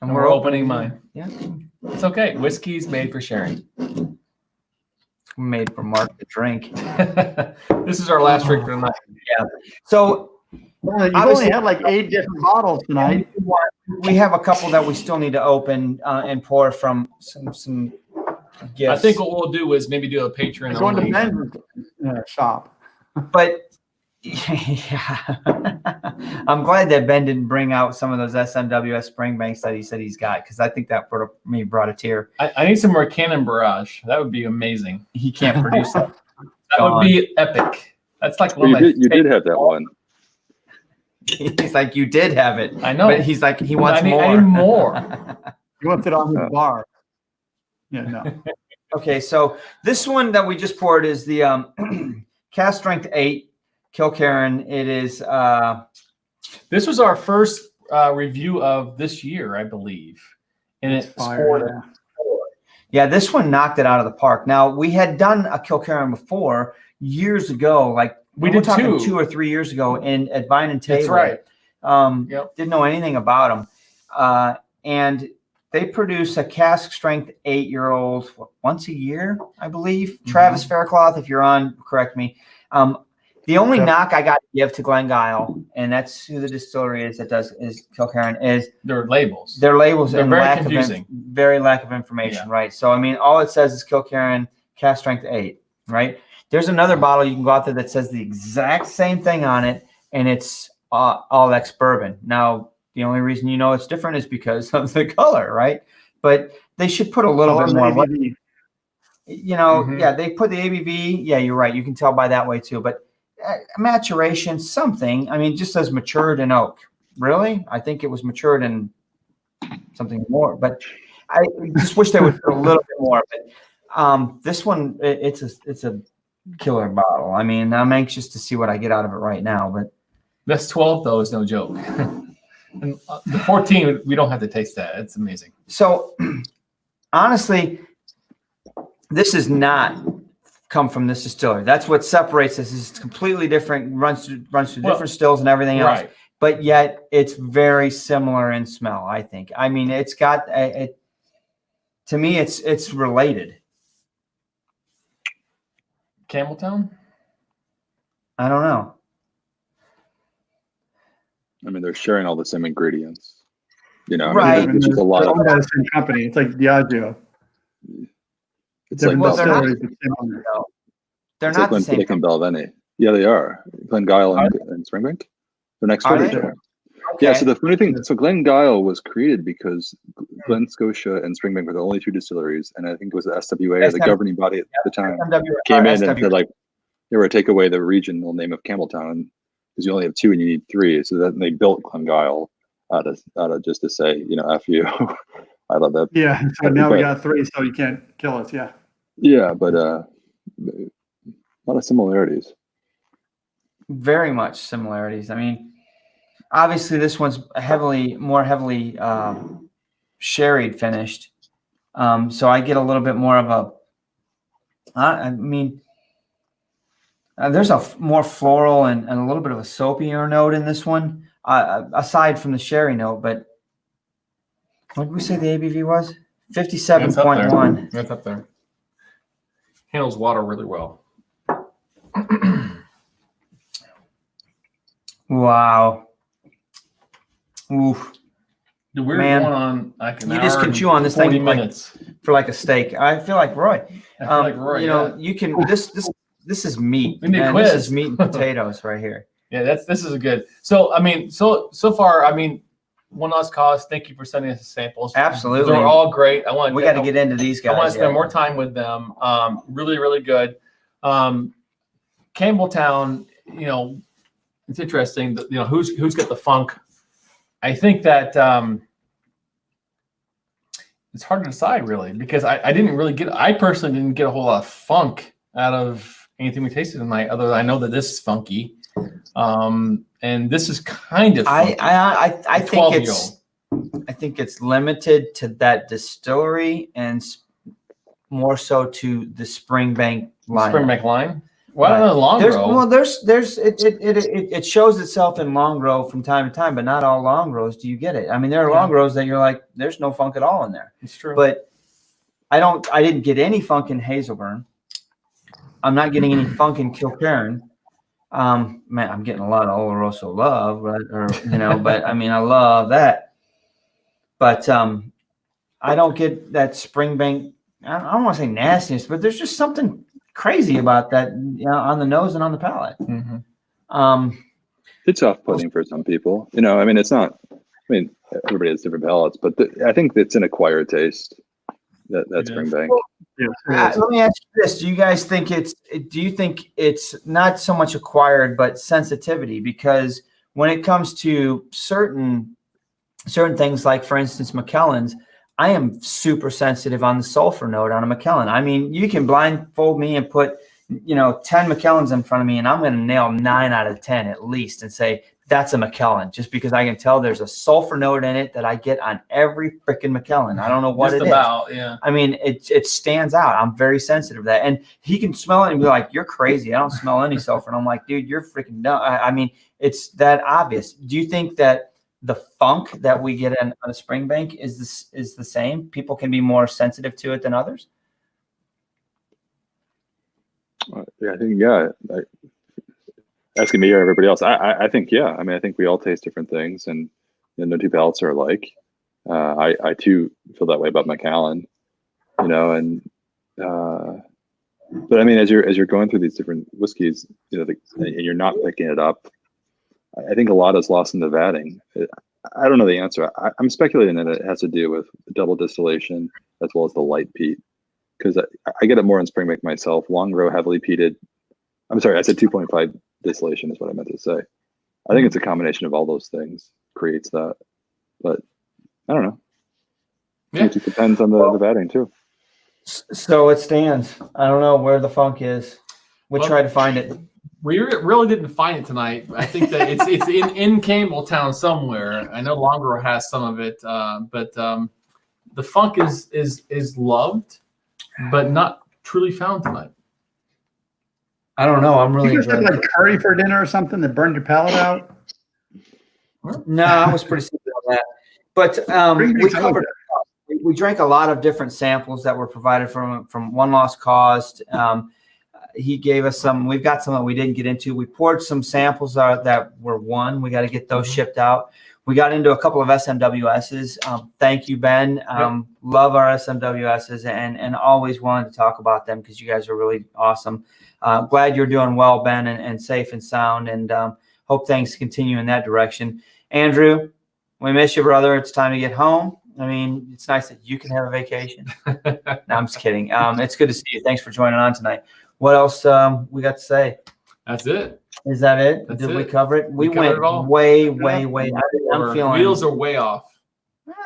And we're opening mine.
Yeah.
It's okay. Whiskey's made for sharing.
Made for Mark to drink.
This is our last drink for the night.
Yeah. So
you've only had like 8 different bottles tonight.
We have a couple that we still need to open and pour from some gifts.
I think what we'll do is maybe do a Patreon.
Going to Ben's shop.
But yeah, I'm glad that Ben didn't bring out some of those SMWS Springbanks that he said he's got, because I think that brought a tear.
I need some more Cannon Barrage. That would be amazing.
He can't produce that.
That would be epic. That's like one
you did have that one.
He's like, you did have it.
I know.
But he's like, he wants more.
I need more.
He wants it on his bar. Yeah, no.
Okay, so this one that we just poured is the cask strength 8 Kilkerran. It is.
This was our first review of this year, I believe, and it scored.
Yeah, this one knocked it out of the park. Now, we had done a Kilkerran before years ago, like
we did
2 or 3 years ago at Vine and Table.
That's right.
Didn't know anything about them, and they produce a cask strength 8-year-old once a year, I believe. Mm-hmm. Travis Faircloth, if you're on, correct me. The only knock I got to give to Glengyle, and that's who the distillery is that is Kilkerran, is
their labels.
Their labels.
They're very confusing.
Very lack of information, right? So, I mean, all it says is Kilkerran cask strength 8, right? There's another bottle you can go out there that says the exact same thing on it, and it's all ex-bourbon. Now, The only reason you know it's different is because of the color, right? But they should put a little bit more.
ABV.
Yeah, they put the ABV. Yeah, you're right. You can tell by that way too. But maturation, something. I mean, just as matured in oak. Really, I think it was matured in something more. But I just wish they would put a little bit more. But this one, it's a killer bottle. I mean, I'm anxious to see what I get out of it right now. But
this 12 though is no joke. And the 14, we don't have to taste that. It's amazing.
So, honestly, this is not come from this distillery. That's what separates this. It's completely different. Runs through different stills and everything else.
Right.
But yet, it's very similar in smell. I think. I mean, it's got to me, it's related.
Campbelltown?
I don't know.
I mean, they're sharing all the same ingredients.
Right.
I mean, it's just a lot of.
They're the same company. It's like Diageo.
It's like
they're not. They're
it's
not
like
the same.
Glenfiddich and Balvenie. Yeah, they are. Glengyle and Springbank. They're next door to each other.
Okay.
Yeah. So the funny thing, so Glengyle was created because Glen Scotia and Springbank were the only two distilleries, and I think it was the SWA, or the governing body at the time, came in and said, like, they were to take away the regional name of Campbelltown because you only have two and you need three. So then they built Glengyle out of just to say, F you. I love that.
Yeah. So now we got three, so you can't kill us. Yeah.
Yeah, but a lot of similarities.
Very much similarities. I mean, obviously this one's more heavily sherried finished. So I get a little bit more of there's a more floral and a little bit of a soapier note in this one, aside from the sherry note. But what did we say the ABV was? 57.1.
That's up there. Handles water really well.
Wow. Oof.
The weird
Man,
one on like an
you
hour
just can
and
chew on this
40
thing
minutes.
for like a steak. I feel like Roy.
I feel like Roy, yeah.
You can this is meat.
We need a
Man,
quiz.
this is meat and potatoes right here.
Yeah, this is a good. So I mean, so far, I mean, One Lost Cause. Thank you for sending us the samples.
Absolutely.
They're all great.
We got to get into these guys.
I want to spend more time with them. Really, really good. Campbelltown, it's interesting. Who's got the funk? I think that it's hard to decide really because I personally didn't get a whole lot of funk out of anything we tasted tonight. Other than I know that this is funky, and this is kind of funky.
I think it's limited to that distillery and more so to the Springbank line.
Springbank line. Well, long grow.
It shows itself in long grow from time to time, but not all long grows do you get it. I mean, there are long grows that you're like, there's no funk at all in there.
It's true.
But I didn't get any funk in Hazelburn. I'm not getting any funk in Kilcairn. Man, I'm getting a lot of Oloroso love, right? But I mean, I love that. But I don't get that Springbank. I don't want to say nastiness, but there's just something crazy about that, on the nose and on the palate.
Mm-hmm.
It's off-putting for some people. I mean, it's not. I mean, everybody has different palates, but I think it's an acquired taste. That Springbank.
Let me ask you this: do you guys think do you think it's not so much acquired, but sensitivity? Because when it comes to certain things, like for instance, Macallan's, I am super sensitive on the sulfur note on a Macallan. I mean, you can blindfold me and put 10 Macallans in front of me, and I'm going to nail 9 out of 10 at least, and say that's a Macallan, just because I can tell there's a sulfur note in it that I get on every freaking Macallan. I don't know what
just
it
about,
is.
Yeah.
I mean, it stands out. I'm very sensitive to that. And he can smell it and be like, you're crazy. I don't smell any sulfur. And I'm like, dude, you're freaking dumb. I mean, it's that obvious. Do you think that the funk that we get on a Springbank is the same? People can be more sensitive to it than others?
I think, asking me or everybody else, I think, I mean, I think we all taste different things, and no two palates are alike. I too feel that way about Macallan, but I mean, as you're going through these different whiskeys, and you're not picking it up, I think a lot is lost in the vatting. I don't know the answer. I'm speculating that it has to do with double distillation as well as the light peat, because I get it more in spring make myself. Long grow, heavily peated. I'm sorry, I said 2.5 distillation is what I meant to say. I think it's a combination of all those things creates that, but I don't know.
Yeah.
It just depends on the vatting too.
So it stands. I don't know where the funk is. We'll try to find it.
We really didn't find it tonight. I think that it's in Campbelltown somewhere. I know Longrow has some of it, but the funk is loved, but not truly found tonight.
I don't know. I'm really
You just had
enjoying
like curry for dinner or something that burned your palate out.
No, I was pretty simple on that. But we drank a lot of different samples that were provided from One Lost Cause. He gave us some. We've got some that we didn't get into. We poured some samples that were won. We got to get those shipped out. We got into a couple of SMWSs. Thank you, Ben. Love our SMWSs and always wanted to talk about them because you guys are really awesome. Glad you're doing well, Ben, and safe and sound, and hope things continue in that direction. Andrew, we miss you, brother. It's time to get home. I mean, it's nice that you can have a vacation. No, I'm just kidding. It's good to see you. Thanks for joining on tonight. What else we got to say?
That's it.
Is that it?
That's
Did
it.
we cover it? We
covered
went
it all.
way.
Our
I'm feeling
wheels are way off.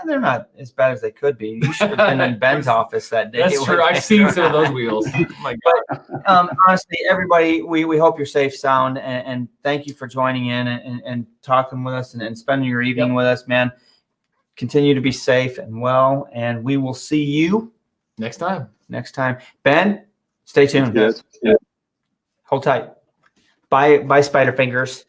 they're not as bad as they could be. You should have been in Ben's office that day.
That's true. I've seen some of those wheels. Oh my God.
Honestly, everybody, we hope you're safe, sound, and thank you for joining in and talking with us and spending your evening with us, man. Continue to be safe and well, and we will see you
Next time.
Ben, stay tuned.
Yes.
Hold tight. Bye, Spider Fingers.